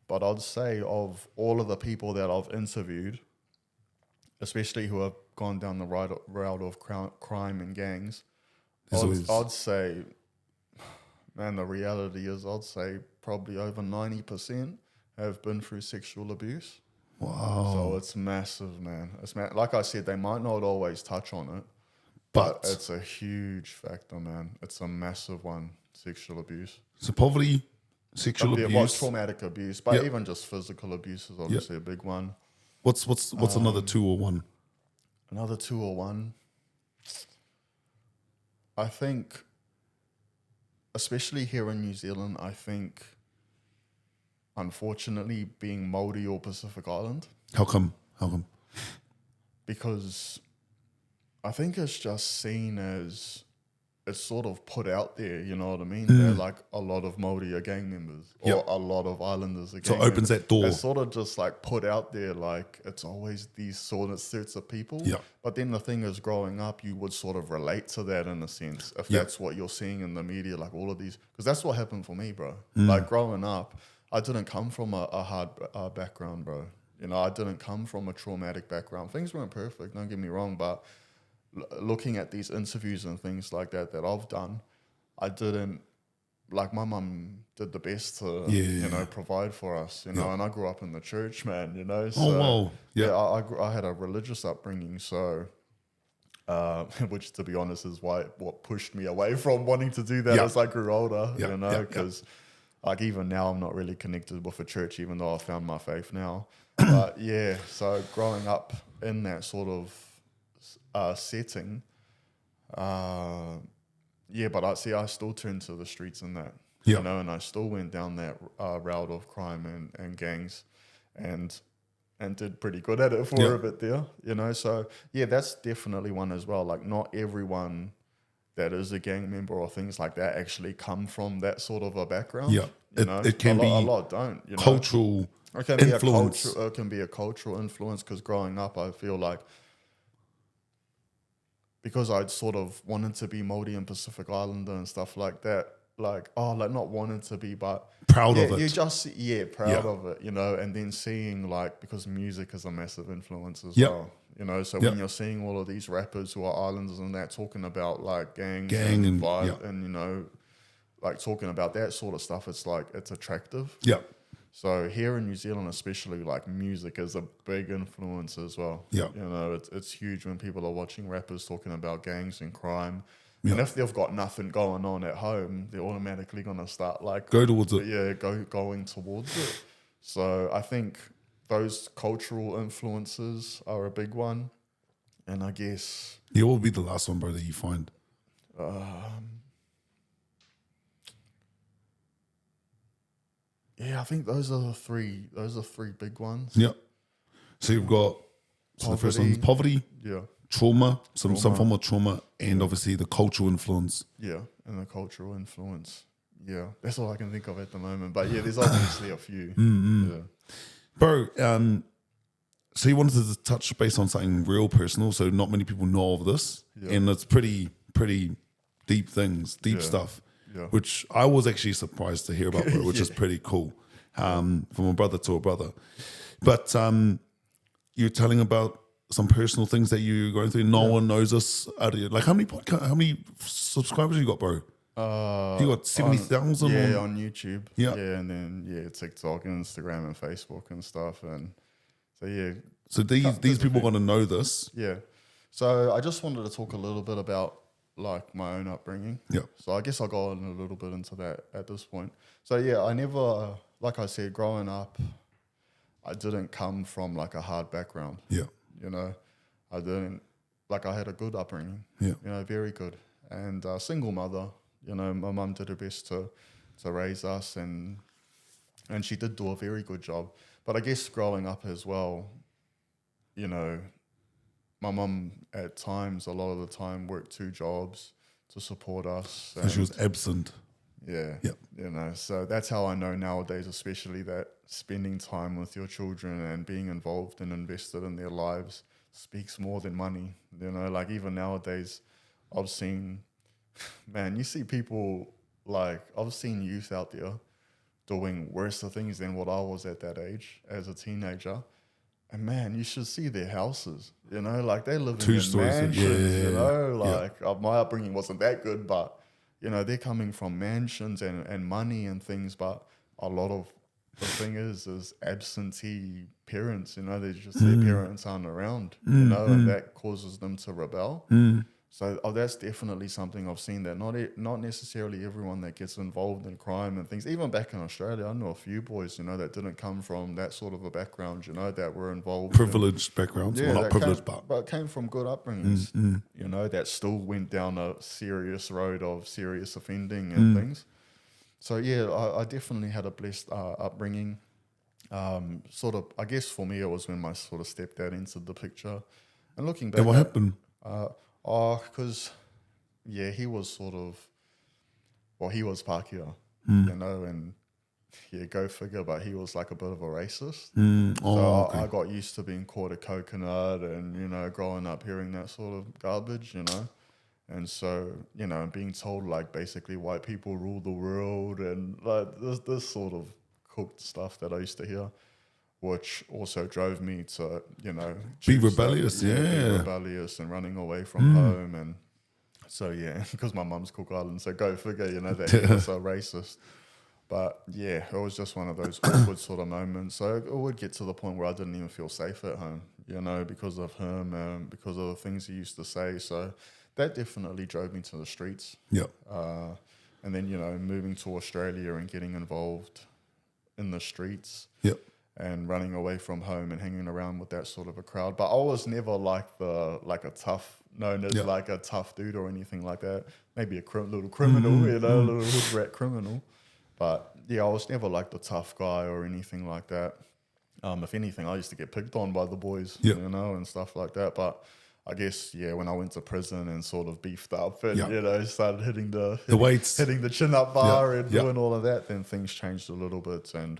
but I'd say of all of the people that I've interviewed, especially who have gone down the route of crime and gangs, I'd say, man, the reality is I'd say probably over 90% have been through sexual abuse. Wow. So it's massive, man. Like I said, they might not always touch on it, but it's a huge factor, man. It's a massive one, sexual abuse. So poverty, sexual abuse. Traumatic abuse, but even just physical abuse is obviously a big one. What's another 2 or 1? Another 2 or 1. I think, especially here in New Zealand, I think, unfortunately, being Māori or Pacific Island. How come? Because I think it's just seen as, it's sort of put out there, you know what I mean? They're like, a lot of Māori are gang members, or a lot of Islanders are gang members. So it opens that door. It's sort of just like put out there, like it's always these sort of sets of people. Yeah. But then the thing is, growing up, you would sort of relate to that in a sense, if that's what you're seeing in the media, like all of these, because that's what happened for me, bro. Like growing up, I didn't come from a hard background, bro. I didn't come from a traumatic background. Things weren't perfect, don't get me wrong, but looking at these interviews and things like that I've done, I didn't, like my mum did the best to, provide for us, and I grew up in the church, man, so, oh, wow. Yeah. I had a religious upbringing, so, which to be honest is what pushed me away from wanting to do that as I grew older, because like even now I'm not really connected with a church, even though I found my faith now. But yeah, so growing up in that sort of setting, but I still turned to the streets in that, and I still went down that route of crime and gangs, and did pretty good at it for a bit there, so yeah, that's definitely one as well. Like not everyone that is a gang member or things like that actually come from that sort of a background. Yeah, it can be a lot don't. Cultural influence. It can be a cultural influence, because growing up, I feel like, because I'd sort of wanted to be Māori and Pacific Islander and stuff like that, like not wanted to be, but proud of it. You just proud of it, and then seeing, like, because music is a massive influence as well. So when you're seeing all of these rappers who are islanders and that talking about like gangs and vibe and like talking about that sort of stuff, it's like it's attractive. Yeah. So here in New Zealand, especially, like music is a big influence as well. Yeah. It's huge when people are watching rappers talking about gangs and crime. Yeah. And if they've got nothing going on at home, they're automatically gonna start like go towards it. Yeah, going towards it. So I think those cultural influences are a big one. And I guess... Yeah, what would be the last one, bro, that you find? Yeah, I think those are three big ones. Yeah. So you've got... So the first one's poverty. Yeah. Trauma, some form of trauma, and obviously the cultural influence. Yeah, and the cultural influence. Yeah, that's all I can think of at the moment. But yeah, there's obviously a few. Yeah. Bro, so you wanted to touch base on something real personal, so not many people know of this, and it's pretty deep things, stuff, which I was actually surprised to hear about, bro, which is pretty cool, from a brother to a brother. But you're telling about some personal things that you're going through. No one knows this. Like how many subscribers you got, bro? You got 70,000 on YouTube. Yeah. Yeah, and then TikTok and Instagram and Facebook and stuff. And so So these people want to know this. Yeah. So I just wanted to talk a little bit about like my own upbringing. Yeah. So I guess I'll go on a little bit into that at this point. So yeah, I never, like I said, growing up, I didn't come from like a hard background. Yeah. You know, I didn't, like I had a good upbringing. Yeah. You know, very good. And single mother, you know, my mum did her best to raise us and she did do a very good job. But I guess growing up as well, you know, my mum at times, a lot of the time, worked 2 jobs to support us. So she was absent. Yeah. Yep. You know, so that's how I know nowadays, especially that spending time with your children and being involved and invested in their lives speaks more than money. You know, like even nowadays, I've seen, man, you see people like, I've seen youth out there doing worse things than what I was at that age as a teenager. And man, you should see their houses, you know, like they live in mansions, you know, like my upbringing wasn't that good, but you know, they're coming from mansions and money and things, but a lot of the thing is absentee parents, you know, they just, their parents aren't around, you know, and that causes them to rebel. So that's definitely something I've seen, that not necessarily everyone that gets involved in crime and things, even back in Australia, I know a few boys, you know, that didn't come from that sort of a background, you know, that were involved. Privileged backgrounds, well, not privileged, but came from good upbringings, you know, that still went down a serious road of serious offending and things. So yeah, I definitely had a blessed upbringing. Sort of, I guess for me, it was when my sort of stepdad entered the picture. And looking back, and what happened? Because, yeah, he was sort of, well, he was Pākehā, you know, and yeah, go figure, but he was like a bit of a racist. I got used to being called a coconut and, you know, growing up hearing that sort of garbage, you know. And so, you know, being told like basically white people rule the world and like this sort of cooked stuff that I used to hear, which also drove me to, you know, be rebellious, be rebellious and running away from home. And so, yeah, because my mum's Cook Island, so go figure, you know, that he was a racist. But yeah, it was just one of those awkward sort of moments. So it would get to the point where I didn't even feel safe at home, you know, because of him and because of the things he used to say. So that definitely drove me to the streets. Yeah. And then, you know, moving to Australia and getting involved in the streets. Yep. And running away from home and hanging around with that sort of a crowd. But I was never like a tough, known as like a tough dude or anything like that. Maybe a little criminal, you know, a little hood rat criminal. But yeah, I was never like the tough guy or anything like that. If anything, I used to get picked on by the boys, you know, and stuff like that. But I guess, yeah, when I went to prison and sort of beefed up and, you know, started hitting the weights, hitting the chin-up bar and doing all of that, then things changed a little bit. And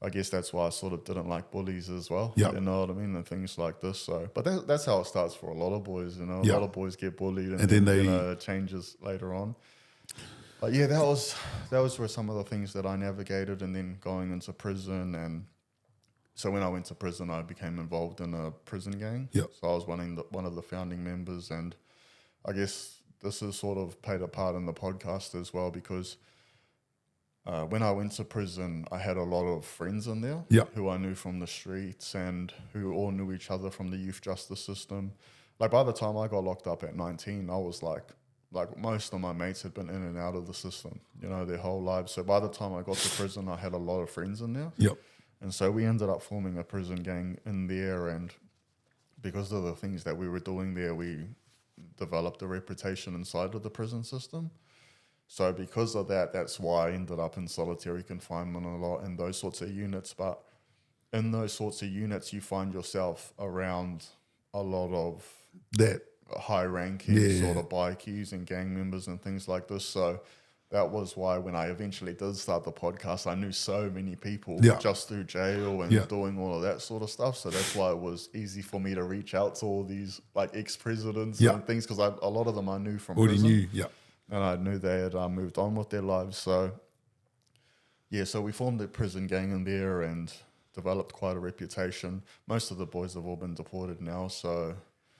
I guess that's why I sort of didn't like bullies as well, you know what I mean, and things like this. So, but that's how it starts for a lot of boys, you know. A lot of boys get bullied, and then you know, it changes later on. But yeah, that was where some of the things that I navigated, and then going into prison. And so when I went to prison, I became involved in a prison gang. So I was one of the founding members, and I guess this has sort of played a part in the podcast as well, because when I went to prison, I had a lot of friends in there who I knew from the streets and who all knew each other from the youth justice system. Like by the time I got locked up at 19, I was like most of my mates had been in and out of the system, you know, their whole lives. So by the time I got to prison, I had a lot of friends in there. And so we ended up forming a prison gang in there. And because of the things that we were doing there, we developed a reputation inside of the prison system. So because of that, that's why I ended up in solitary confinement a lot in those sorts of units. But in those sorts of units, you find yourself around a lot of that high-ranking sort of bikies and gang members and things like this. So that was why when I eventually did start the podcast, I knew so many people just through jail and doing all of that sort of stuff. So that's why it was easy for me to reach out to all these like ex-presidents and things, because a lot of them I knew from prison. And I knew they had moved on with their lives. So, yeah, so we formed a prison gang in there and developed quite a reputation. Most of the boys have all been deported now. So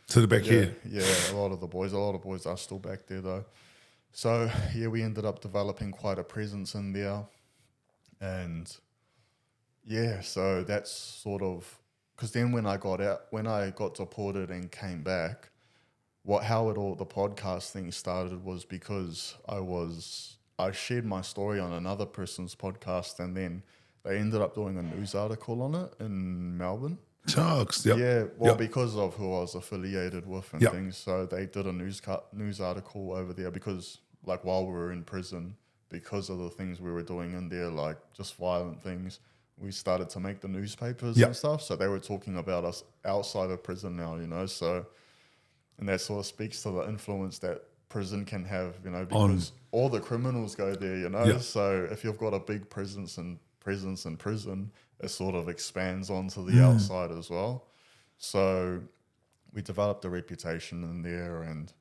they're back here? Yeah, a lot of boys are still back there, though. So, yeah, we ended up developing quite a presence in there. And, yeah, so that's sort of... Because then when I got deported and came back, the podcast thing started was because I shared my story on another person's podcast, and then they ended up doing a news article on it in Melbourne. Sharks, yep. Yeah, well, Yep. because of who I was affiliated with and Yep. things. So they did a news article over there because, like, while we were in prison, because of the things we were doing in there, like just violent things, we started to make the newspapers Yep. and stuff. So they were talking about us outside of prison now, you know. So, and that sort of speaks to the influence that prison can have, you know, because all the criminals go there, you know. Yep. So if you've got a big presence in prison, it sort of expands onto the outside as well. So we developed a reputation in there, and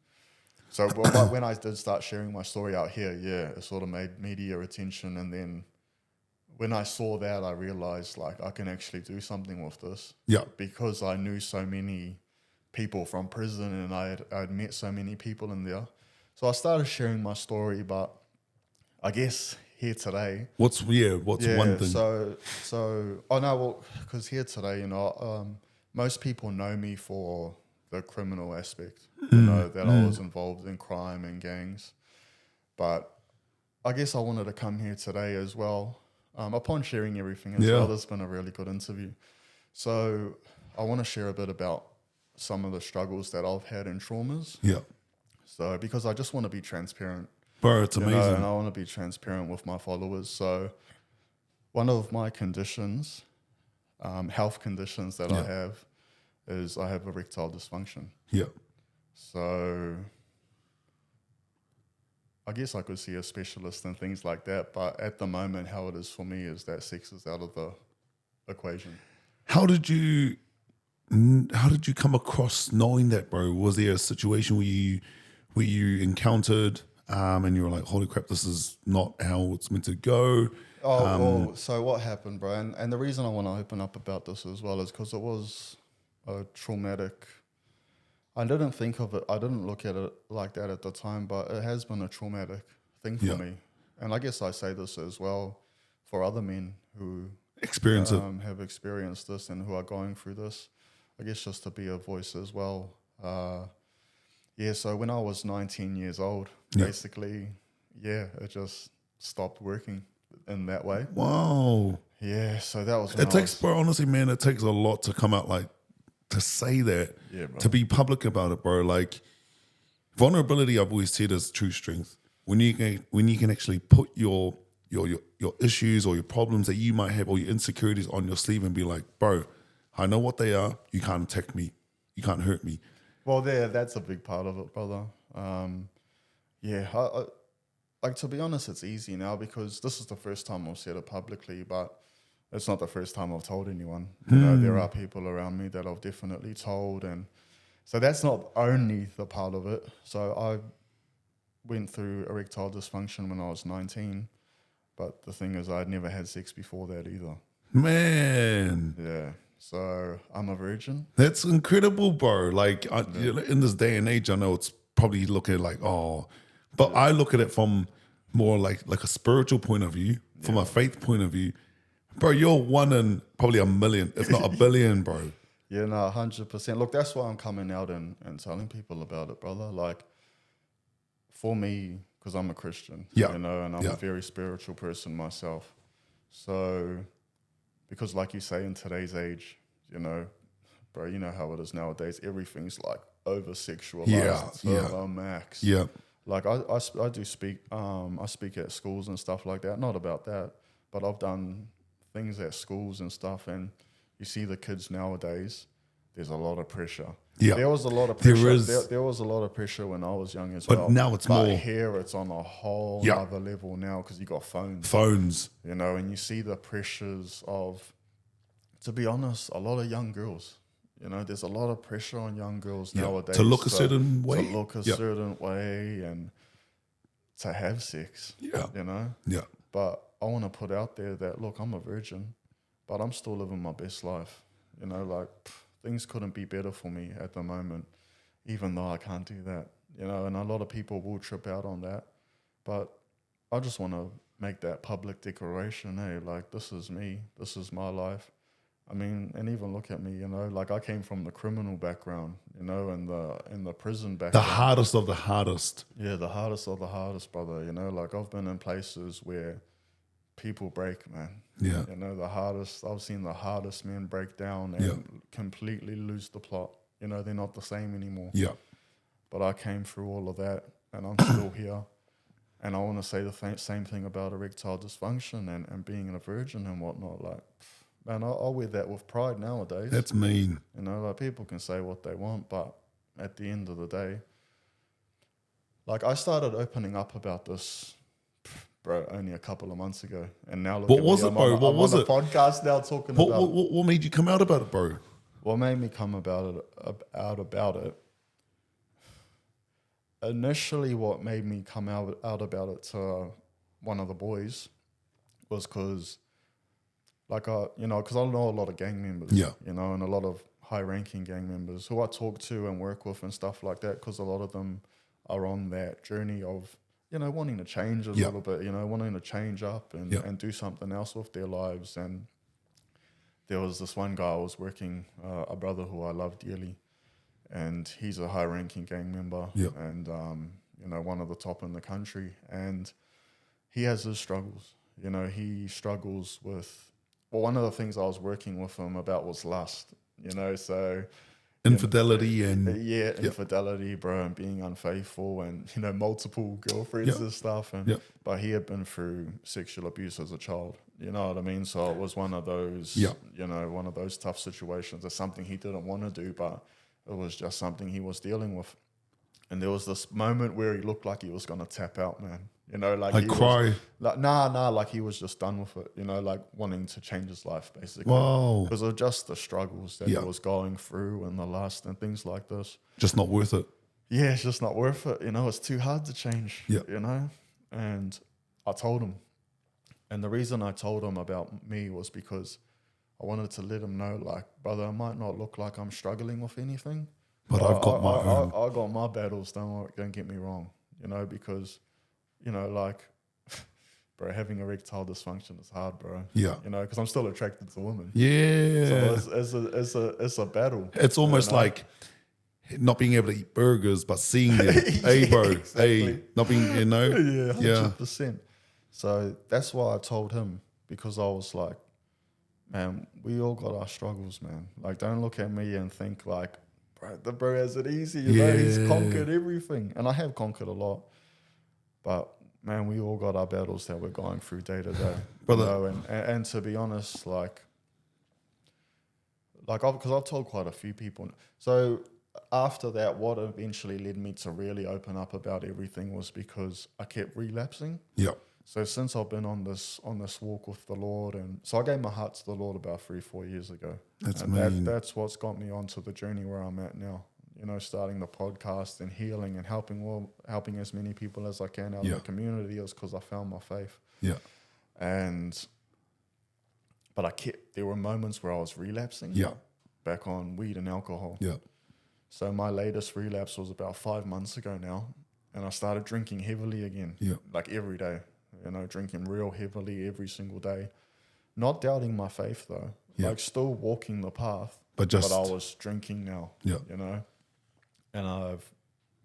so when I did start sharing my story out here, yeah, it sort of made media attention. And then when I saw that, I realized, like, I can actually do something with this. Yeah. Because I knew so many people from prison, and I'd met so many people in there. So I started sharing my story, but I guess here today... What's one thing? Because here today, you know, most people know me for the criminal aspect, you know, that I was involved in crime and gangs. But I guess I wanted to come here today as well. Upon sharing everything as well, this has been a really good interview. So I want to share a bit about some of the struggles that I've had and traumas. Yeah. So because I just want to be transparent. Bro, it's amazing. And I want to be transparent with my followers. So one of my conditions, health conditions that I have, is I have erectile dysfunction. Yeah. So I guess I could see a specialist and things like that. But at the moment, how it is for me is that sex is out of the equation. How did you come across knowing that, bro? Was there a situation where you encountered and you were like, holy crap, this is not how it's meant to go? So what happened, bro? And the reason I want to open up about this as well is because it was a traumatic... I didn't think of it, I didn't look at it like that at the time, but it has been a traumatic thing for me. And I guess I say this as well for other men who have experienced this and who are going through this. I guess just to be a voice as well. So when I was 19 years old, basically, it just stopped working in that way. Wow. Yeah, so that was... Bro, honestly, man, it takes a lot to come out, like, to say that, to be public about it, bro. Like, vulnerability, I've always said, is true strength. When you can actually put your issues or your problems that you might have or your insecurities on your sleeve and be like, bro, I know what they are. You can't attack me. You can't hurt me. Well, that's a big part of it, brother. Like, to be honest, it's easy now because this is the first time I've said it publicly, but it's not the first time I've told anyone. You know, there are people around me that I've definitely told, and so that's not only the part of it. So I went through erectile dysfunction when I was 19, but the thing is I'd never had sex before that either. Man. Yeah. So I'm a virgin. That's incredible, bro. Like, in this day and age, I know it's probably looking like, but I look at it from more like a spiritual point of view, from a faith point of view. Bro, you're one in probably a million, if not a billion, bro. Yeah, no, 100%. Look, that's why I'm coming out and telling people about it, brother. Like, for me, because I'm a Christian, you know, and I'm a very spiritual person myself. So, because like you say, in today's age, you know, bro, you know how it is nowadays. Everything's like over-sexualized to the max. Yeah. Like, I do speak, I speak at schools and stuff like that. Not about that, but I've done things at schools and stuff, and you see the kids nowadays, there's a lot of pressure. Yeah. There was a lot of pressure. There was a lot of pressure when I was young as well. But now it's more. Here it's on a whole other level now because you got phones. You know, and you see the pressures of, to be honest, a lot of young girls. You know, there's a lot of pressure on young girls nowadays. To look a certain way. To look a certain way and to have sex. Yeah. You know? Yeah. But I want to put out there that, look, I'm a virgin, but I'm still living my best life. You know, like, things couldn't be better for me at the moment, even though I can't do that. You know, and a lot of people will trip out on that. But I just want to make that public declaration, hey, like, this is me, this is my life. I mean, and even look at me, you know, like I came from the criminal background, you know, and the prison background. The hardest of the hardest. Yeah, the hardest of the hardest, brother. You know, like I've been in places where people break, man. Yeah. You know, I've seen the hardest men break down and completely lose the plot. You know, they're not the same anymore. Yeah. But I came through all of that and I'm still here. And I want to say the same thing about erectile dysfunction and being a virgin and whatnot. Like, man, I'll wear that with pride nowadays. That's mean. You know, like people can say what they want, but at the end of the day, like I started opening up about this, bro, only a couple of months ago. And now look what at was me. it, bro? What was I'm it? on a podcast now talking about it. What made you come out about it, bro? What made me come out about it? Initially, what made me come out about it to one of the boys was because, like, you know, because I know a lot of gang members, you know, and a lot of high-ranking gang members who I talk to and work with and stuff like that, because a lot of them are on that journey of, you know, wanting to change a little bit, you know, wanting to change up and do something else with their lives. And there was this one guy I was working, a brother who I love dearly, and he's a high-ranking gang member and, you know, one of the top in the country. And he has his struggles. You know, he struggles with, well, one of the things I was working with him about was lust, you know, so... Infidelity infidelity, bro, and being unfaithful and, you know, multiple girlfriends and stuff. And but he had been through sexual abuse as a child, you know what I mean? So it was one of those, you know, one of those tough situations. It's something he didn't want to do, but it was just something he was dealing with. And there was this moment where he looked like he was going to tap out, man. You know, like he cry. Was, like, nah, like he was just done with it, you know, like wanting to change his life, basically. Wow. Because of just the struggles that he was going through and the lust and things like this. Just not worth it. Yeah, it's just not worth it. You know, it's too hard to change, you know. And I told him. And the reason I told him about me was because I wanted to let him know, like, brother, I might not look like I'm struggling with anything. But I've got my own. I got my battles, don't get me wrong, you know, because... You know, like, bro, having erectile dysfunction is hard, bro. Yeah. You know, because I'm still attracted to women. Yeah. So it's a battle. It's almost like not being able to eat burgers, but seeing them. Hey, bro. Exactly. Hey, not being, you know. 100%. So that's why I told him, because I was like, man, we all got our struggles, man. Like, don't look at me and think like, bro, the bro has it easy. You know, he's conquered everything. And I have conquered a lot. But, man, we all got our battles that we're going through day to day. Brother. You know? And to be honest, because I've told quite a few people. So after that, what eventually led me to really open up about everything was because I kept relapsing. Yeah. So since I've been on this walk with the Lord, and so I gave my heart to the Lord about 3-4 years ago. That's amazing. That's what's got me onto the journey where I'm at now. You know, starting the podcast and healing and helping as many people as I can out in the community is because I found my faith. Yeah. But there were moments where I was relapsing back on weed and alcohol. Yeah. So my latest relapse was about 5 months ago now. And I started drinking heavily again. Yeah. Like every day, you know, drinking real heavily every single day. Not doubting my faith though. Yeah. Like still walking the path. But I was drinking now. Yeah. You know? And I've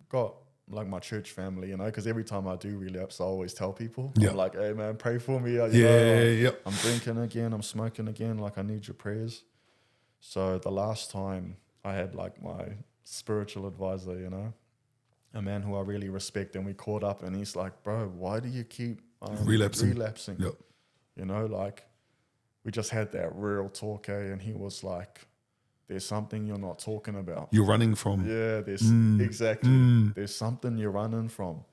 got like my church family, you know, because every time I do relapse, I always tell people, I'm like, hey man, pray for me. I'm drinking again, I'm smoking again, like I need your prayers. So the last time I had like my spiritual advisor, you know, a man who I really respect, and we caught up and he's like, bro, why do you keep relapsing? Yep. You know, like we just had that real talk, and he was like, there's something you're not talking about. You're running from. Yeah, exactly. There's something you're running from.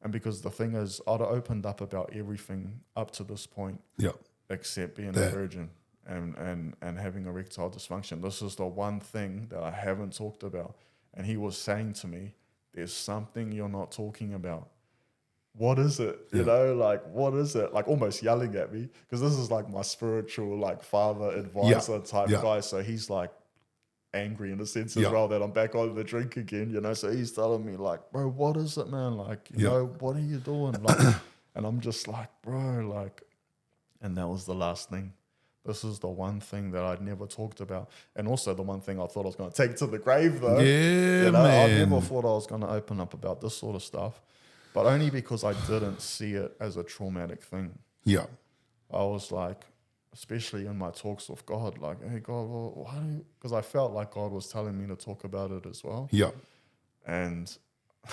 And because the thing is, I'd opened up about everything up to this point, except being a virgin and having erectile dysfunction. This is the one thing that I haven't talked about. And he was saying to me, there's something you're not talking about. What is it? You know, like, what is it? Like almost yelling at me, because this is like my spiritual, like father advisor type guy. So he's like, angry in a sense as well that I'm back on the drink again, you know. So he's telling me like, bro, what is it, man? Like, you know, what are you doing? Like, and I'm just like, bro, like, and that was the last thing. This is the one thing that I'd never talked about. And also the one thing I thought I was going to take to the grave, though. Yeah, you know, man. I never thought I was going to open up about this sort of stuff, but only because I didn't see it as a traumatic thing. Yeah. I was like, especially in my talks with God, like, hey, God, well, why do you... Because I felt like God was telling me to talk about it as well. Yeah. And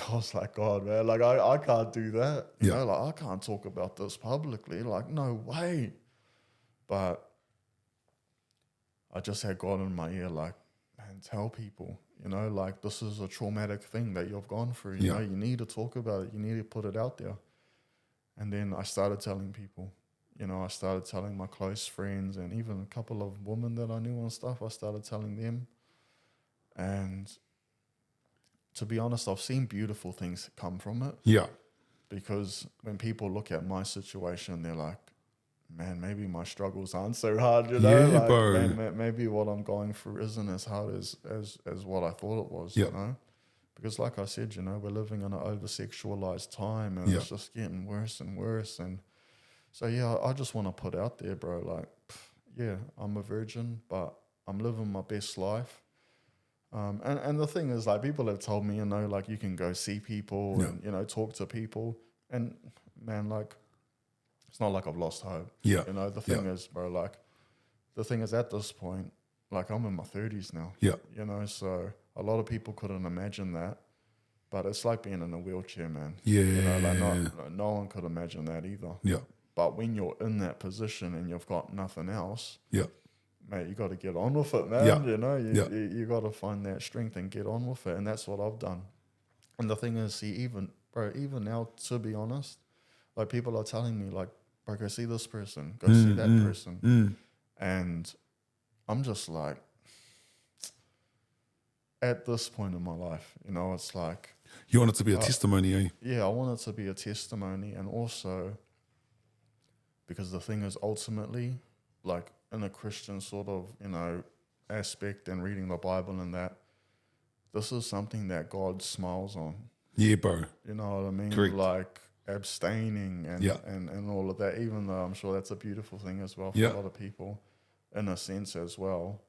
I was like, God, man, like, I can't do that. You know, like, I can't talk about this publicly. Like, no way. But I just had God in my ear, like, man, tell people, you know, like, this is a traumatic thing that you've gone through. You know, you need to talk about it. You need to put it out there. And then I started telling people, you know, I started telling my close friends and even a couple of women that I knew and stuff. I started telling them. And to be honest, I've seen beautiful things come from it. Yeah. Because when people look at my situation, they're like, man, maybe my struggles aren't so hard, you know? Yeah, like, bro. Maybe what I'm going through isn't as hard as what I thought it was, you know? Because like I said, you know, we're living in an over-sexualized time and it's just getting worse and worse. And so, yeah, I just want to put out there, bro, like, yeah, I'm a virgin, but I'm living my best life. And the thing is, like, people have told me, you know, like, you can go see people and, you know, talk to people. And, man, like, it's not like I've lost hope. Yeah. You know, the thing is, bro, like, the thing is at this point, like, I'm in my 30s now. Yeah. You know, so a lot of people couldn't imagine that. But it's like being in a wheelchair, man. Yeah. You know, like, no one could imagine that either. Yeah. But when you're in that position and you've got nothing else, mate, you got to get on with it, man. Yeah. You know, you got to find that strength and get on with it. And that's what I've done. And the thing is, see, even now, to be honest, like, people are telling me, like, bro, go see this person, go see that person. And I'm just like, at this point in my life, you know, it's like... You want it to be a testimony, eh? Yeah, I want it to be a testimony. And also, because the thing is, ultimately, like, in a Christian sort of, you know, aspect and reading the Bible and that, this is something that God smiles on. Yeah, bro. You know what I mean? Correct. Like, abstaining and all of that, even though I'm sure that's a beautiful thing as well for a lot of people, in a sense as well.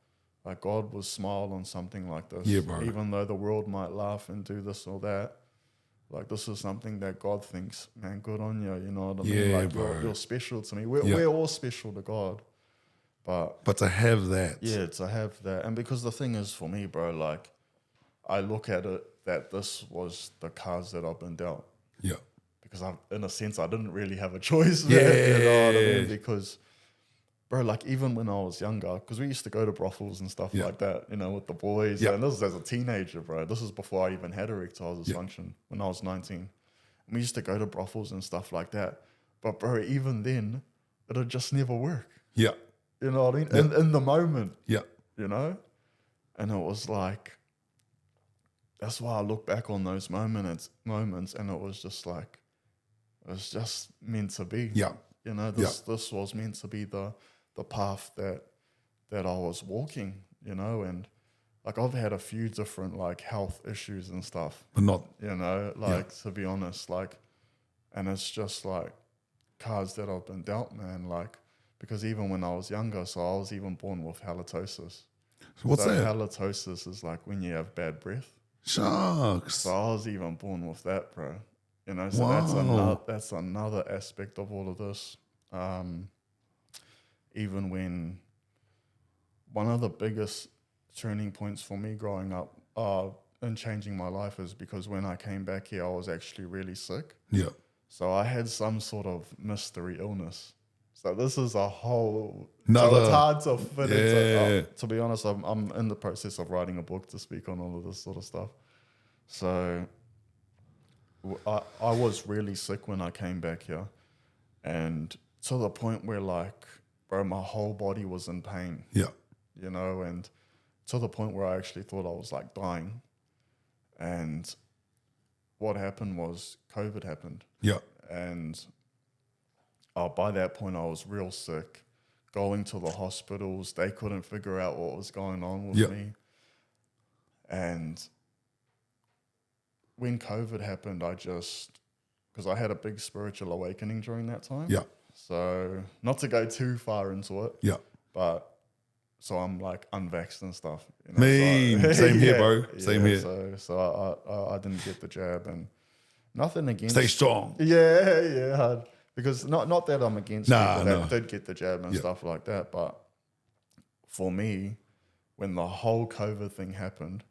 Like, God will smile on something like this. Yeah, bro. Even though the world might laugh and do this or that. Like, this is something that God thinks, man, good on you. You know what I mean? Like, bro. You're special to me. We're all special to God. But to have that. Yeah, to have that. And because the thing is, for me, bro, like, I look at it that this was the cards that I've been dealt. Yeah. Because in a sense, I didn't really have a choice. Yeah. Man, you know what I mean? Because... bro, like, even when I was younger, because we used to go to brothels and stuff like that, you know, with the boys. Yeah. And this is as a teenager, bro. This is before I even had erectile dysfunction, when I was 19. And we used to go to brothels and stuff like that. But, bro, even then, it'd just never work. Yeah. You know what I mean? Yeah. In the moment. Yeah. You know? And it was like, that's why I look back on those moments and it was just like, it was just meant to be. Yeah. You know, this was meant to be the path that I was walking, you know, and like, I've had a few different, like, health issues and stuff. But not... you know, like, to be honest, like, and it's just like cards that I've been dealt, man, like, because even when I was younger, so I was even born with halitosis. What's that? Halitosis is like when you have bad breath. Shucks. So I was even born with that, bro. You know, so that's another aspect of all of this. Even when one of the biggest turning points for me growing up and changing my life is because when I came back here, I was actually really sick. Yeah. So I had some sort of mystery illness. So this is a whole... so it's hard to fit into... Yeah. to be honest, I'm in the process of writing a book to speak on all of this sort of stuff. So I was really sick when I came back here. And to the point where, like, bro, my whole body was in pain. Yeah. You know, and to the point where I actually thought I was, like, dying. And what happened was COVID happened. Yeah. And by that point, I was real sick. Going to the hospitals, they couldn't figure out what was going on with me. And when COVID happened, because I had a big spiritual awakening during that time. Yeah. So not to go too far into it. Yeah. But so I'm like unvaxxed and stuff. You know, so, same here, bro. Same here. So I didn't get the jab, and nothing against. Stay strong. Yeah. Because not that I'm against people that did get the jab and stuff like that, but for me, when the whole COVID thing happened,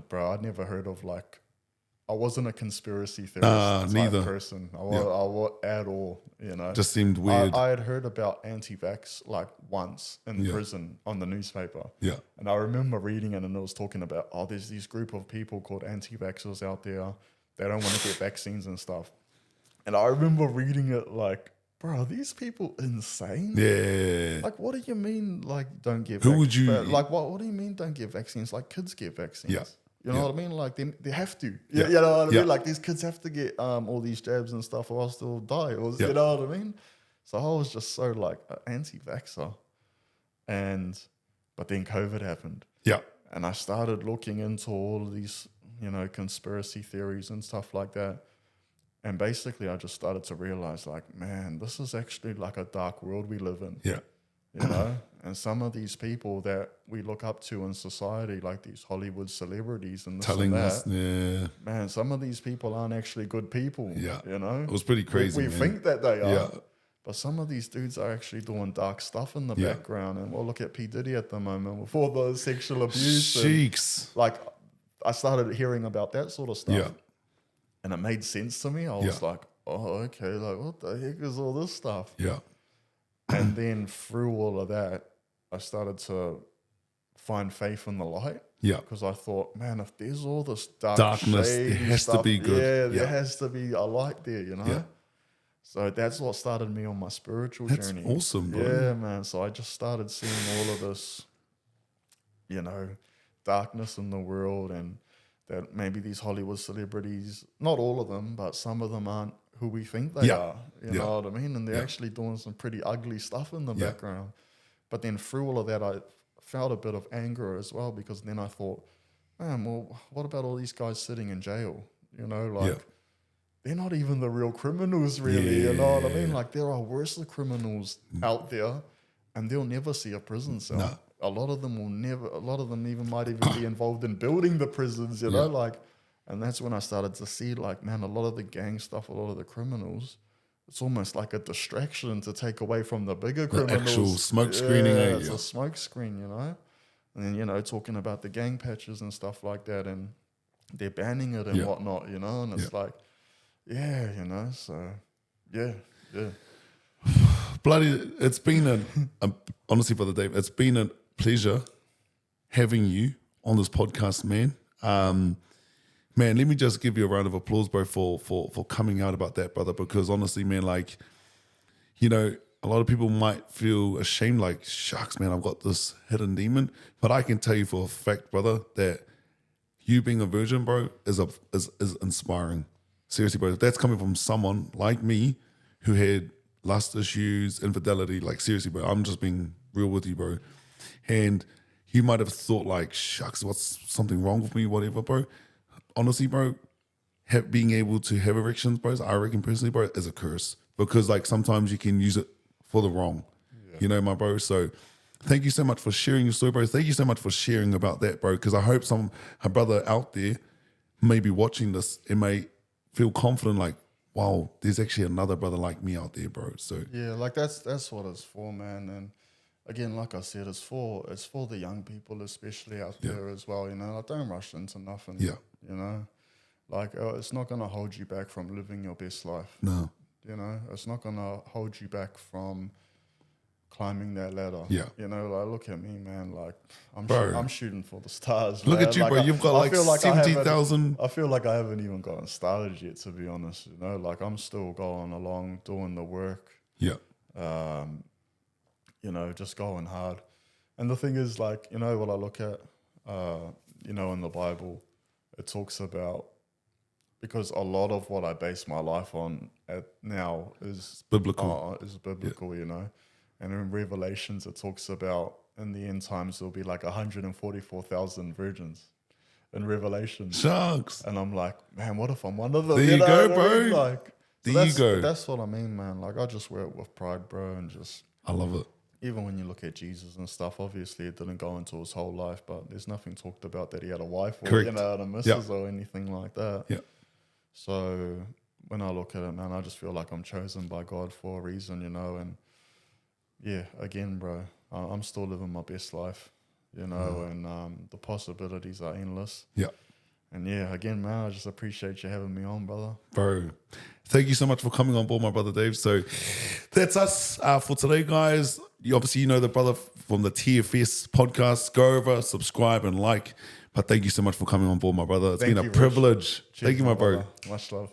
bro, I'd never heard of I wasn't a conspiracy theorist type person. I was at all, you know. Just seemed weird. I had heard about anti-vax once in prison on the newspaper. Yeah. And I remember reading it, and it was talking about, there's this group of people called anti-vaxxers out there. They don't want to get vaccines and stuff. And I remember reading it bro, are these people insane? Yeah. What do you mean, don't get vaccines? Who would you... what do you mean don't get vaccines? Kids get vaccines. Yeah. You know what I mean? They have to. You know what I mean? These kids have to get all these jabs and stuff or else they'll die. You know what I mean? So I was just so anti-vaxxer. But then COVID happened. Yeah. And I started looking into all of these, conspiracy theories and stuff like that. And basically I just started to realize man, this is actually a dark world we live in. Yeah. You know? And some of these people that we look up to in society, these Hollywood celebrities and this telling and that, us, man, some of these people aren't actually good people. Yeah. You know? It was pretty crazy. We think that they are. Yeah. But some of these dudes are actually doing dark stuff in the background. And we'll look at P. Diddy at the moment with all the sexual abuse. Cheeks. I started hearing about that sort of stuff. Yeah. And it made sense to me. I was like, oh, okay, what the heck is all this stuff? Yeah. And then through all of that, I started to find faith in the light. Yeah. Because I thought, man, if there's all this darkness, it has stuff, to be good. There has to be a light there, you know? Yeah. So that's what started me on my spiritual journey. That's awesome, bro. Yeah, man. So I just started seeing all of this, darkness in the world, and that maybe these Hollywood celebrities, not all of them, but some of them aren't who we think they are. You know what I mean? And they're actually doing some pretty ugly stuff in the background. But then through all of that, I felt a bit of anger as well, because then I thought, man, well, what about all these guys sitting in jail? You know, they're not even the real criminals, really. You know what I mean? There are worse criminals out there, and they'll never see a prison cell. No. A lot of them will never. A lot of them might even be involved in building the prisons. You know, and that's when I started to see, man, a lot of the gang stuff, a lot of the criminals, it's almost like a distraction to take away from the bigger criminals. Actual smoke screening. It's a smoke screen, you know. And then, talking about the gang patches and stuff like that, and they're banning it and whatnot, you know. And it's so Bloody, it's been honestly, Brother Dave, it's been a pleasure having you on this podcast, man. Man, let me just give you a round of applause, bro, for coming out about that, brother, because honestly, man, a lot of people might feel ashamed, shucks, man, I've got this hidden demon. But I can tell you for a fact, brother, that you being a virgin, bro, is inspiring. Seriously, bro, that's coming from someone like me who had lust issues, infidelity. Seriously, bro, I'm just being real with you, bro. And you might have thought, shucks, what's something wrong with me, whatever, bro. Honestly, bro, being able to have erections, bro, I reckon personally, bro, is a curse. Because, sometimes you can use it for the wrong. Yeah. You know, my bro. So thank you so much for sharing your story, bro. Thank you so much for sharing about that, bro. Because I hope a brother out there may be watching this and may feel confident, wow, there's actually another brother like me out there, bro. So yeah, that's what it's for, man. And again, like I said, it's for the young people, especially out there as well. You know, don't rush into nothing. Yeah, you know, it's not gonna hold you back from living your best life. No, you know, it's not gonna hold you back from climbing that ladder. Yeah, you know, look at me, man. I'm shooting for the stars. Look man. at you, bro. You've got 70,000. I feel like I haven't even gotten started yet, to be honest. You know, I'm still going along, doing the work. Yeah. Just going hard. And the thing is, what I look at, in the Bible, it talks about, because a lot of what I base my life on now is biblical. You know. And in Revelations, it talks about in the end times, there'll be 144,000 virgins. in Revelation. Shucks. And I'm like, man, what if I'm one of them? There you go, what I bro. mean? Like, there you go. That's what I mean, man. Like, I just wear it with pride, bro, and just... I love it. Even when you look at Jesus and stuff, obviously it didn't go into his whole life, but there's nothing talked about that he had a wife or, Correct. you know, a missus or anything like that. Yeah. So when I look at it, man, I just feel like I'm chosen by God for a reason, you know, and yeah, again, bro, I'm still living my best life, you know, and the possibilities are endless. Yeah. And yeah, again, man, I just appreciate you having me on, brother. Bro, thank you so much for coming on board, my brother Dave. So that's us for today, guys. You know the brother from the TFS podcast. Go over, subscribe, and like. But thank you so much for coming on board, my brother. It's been a privilege. Cheers, Thank you, my bro. Much love.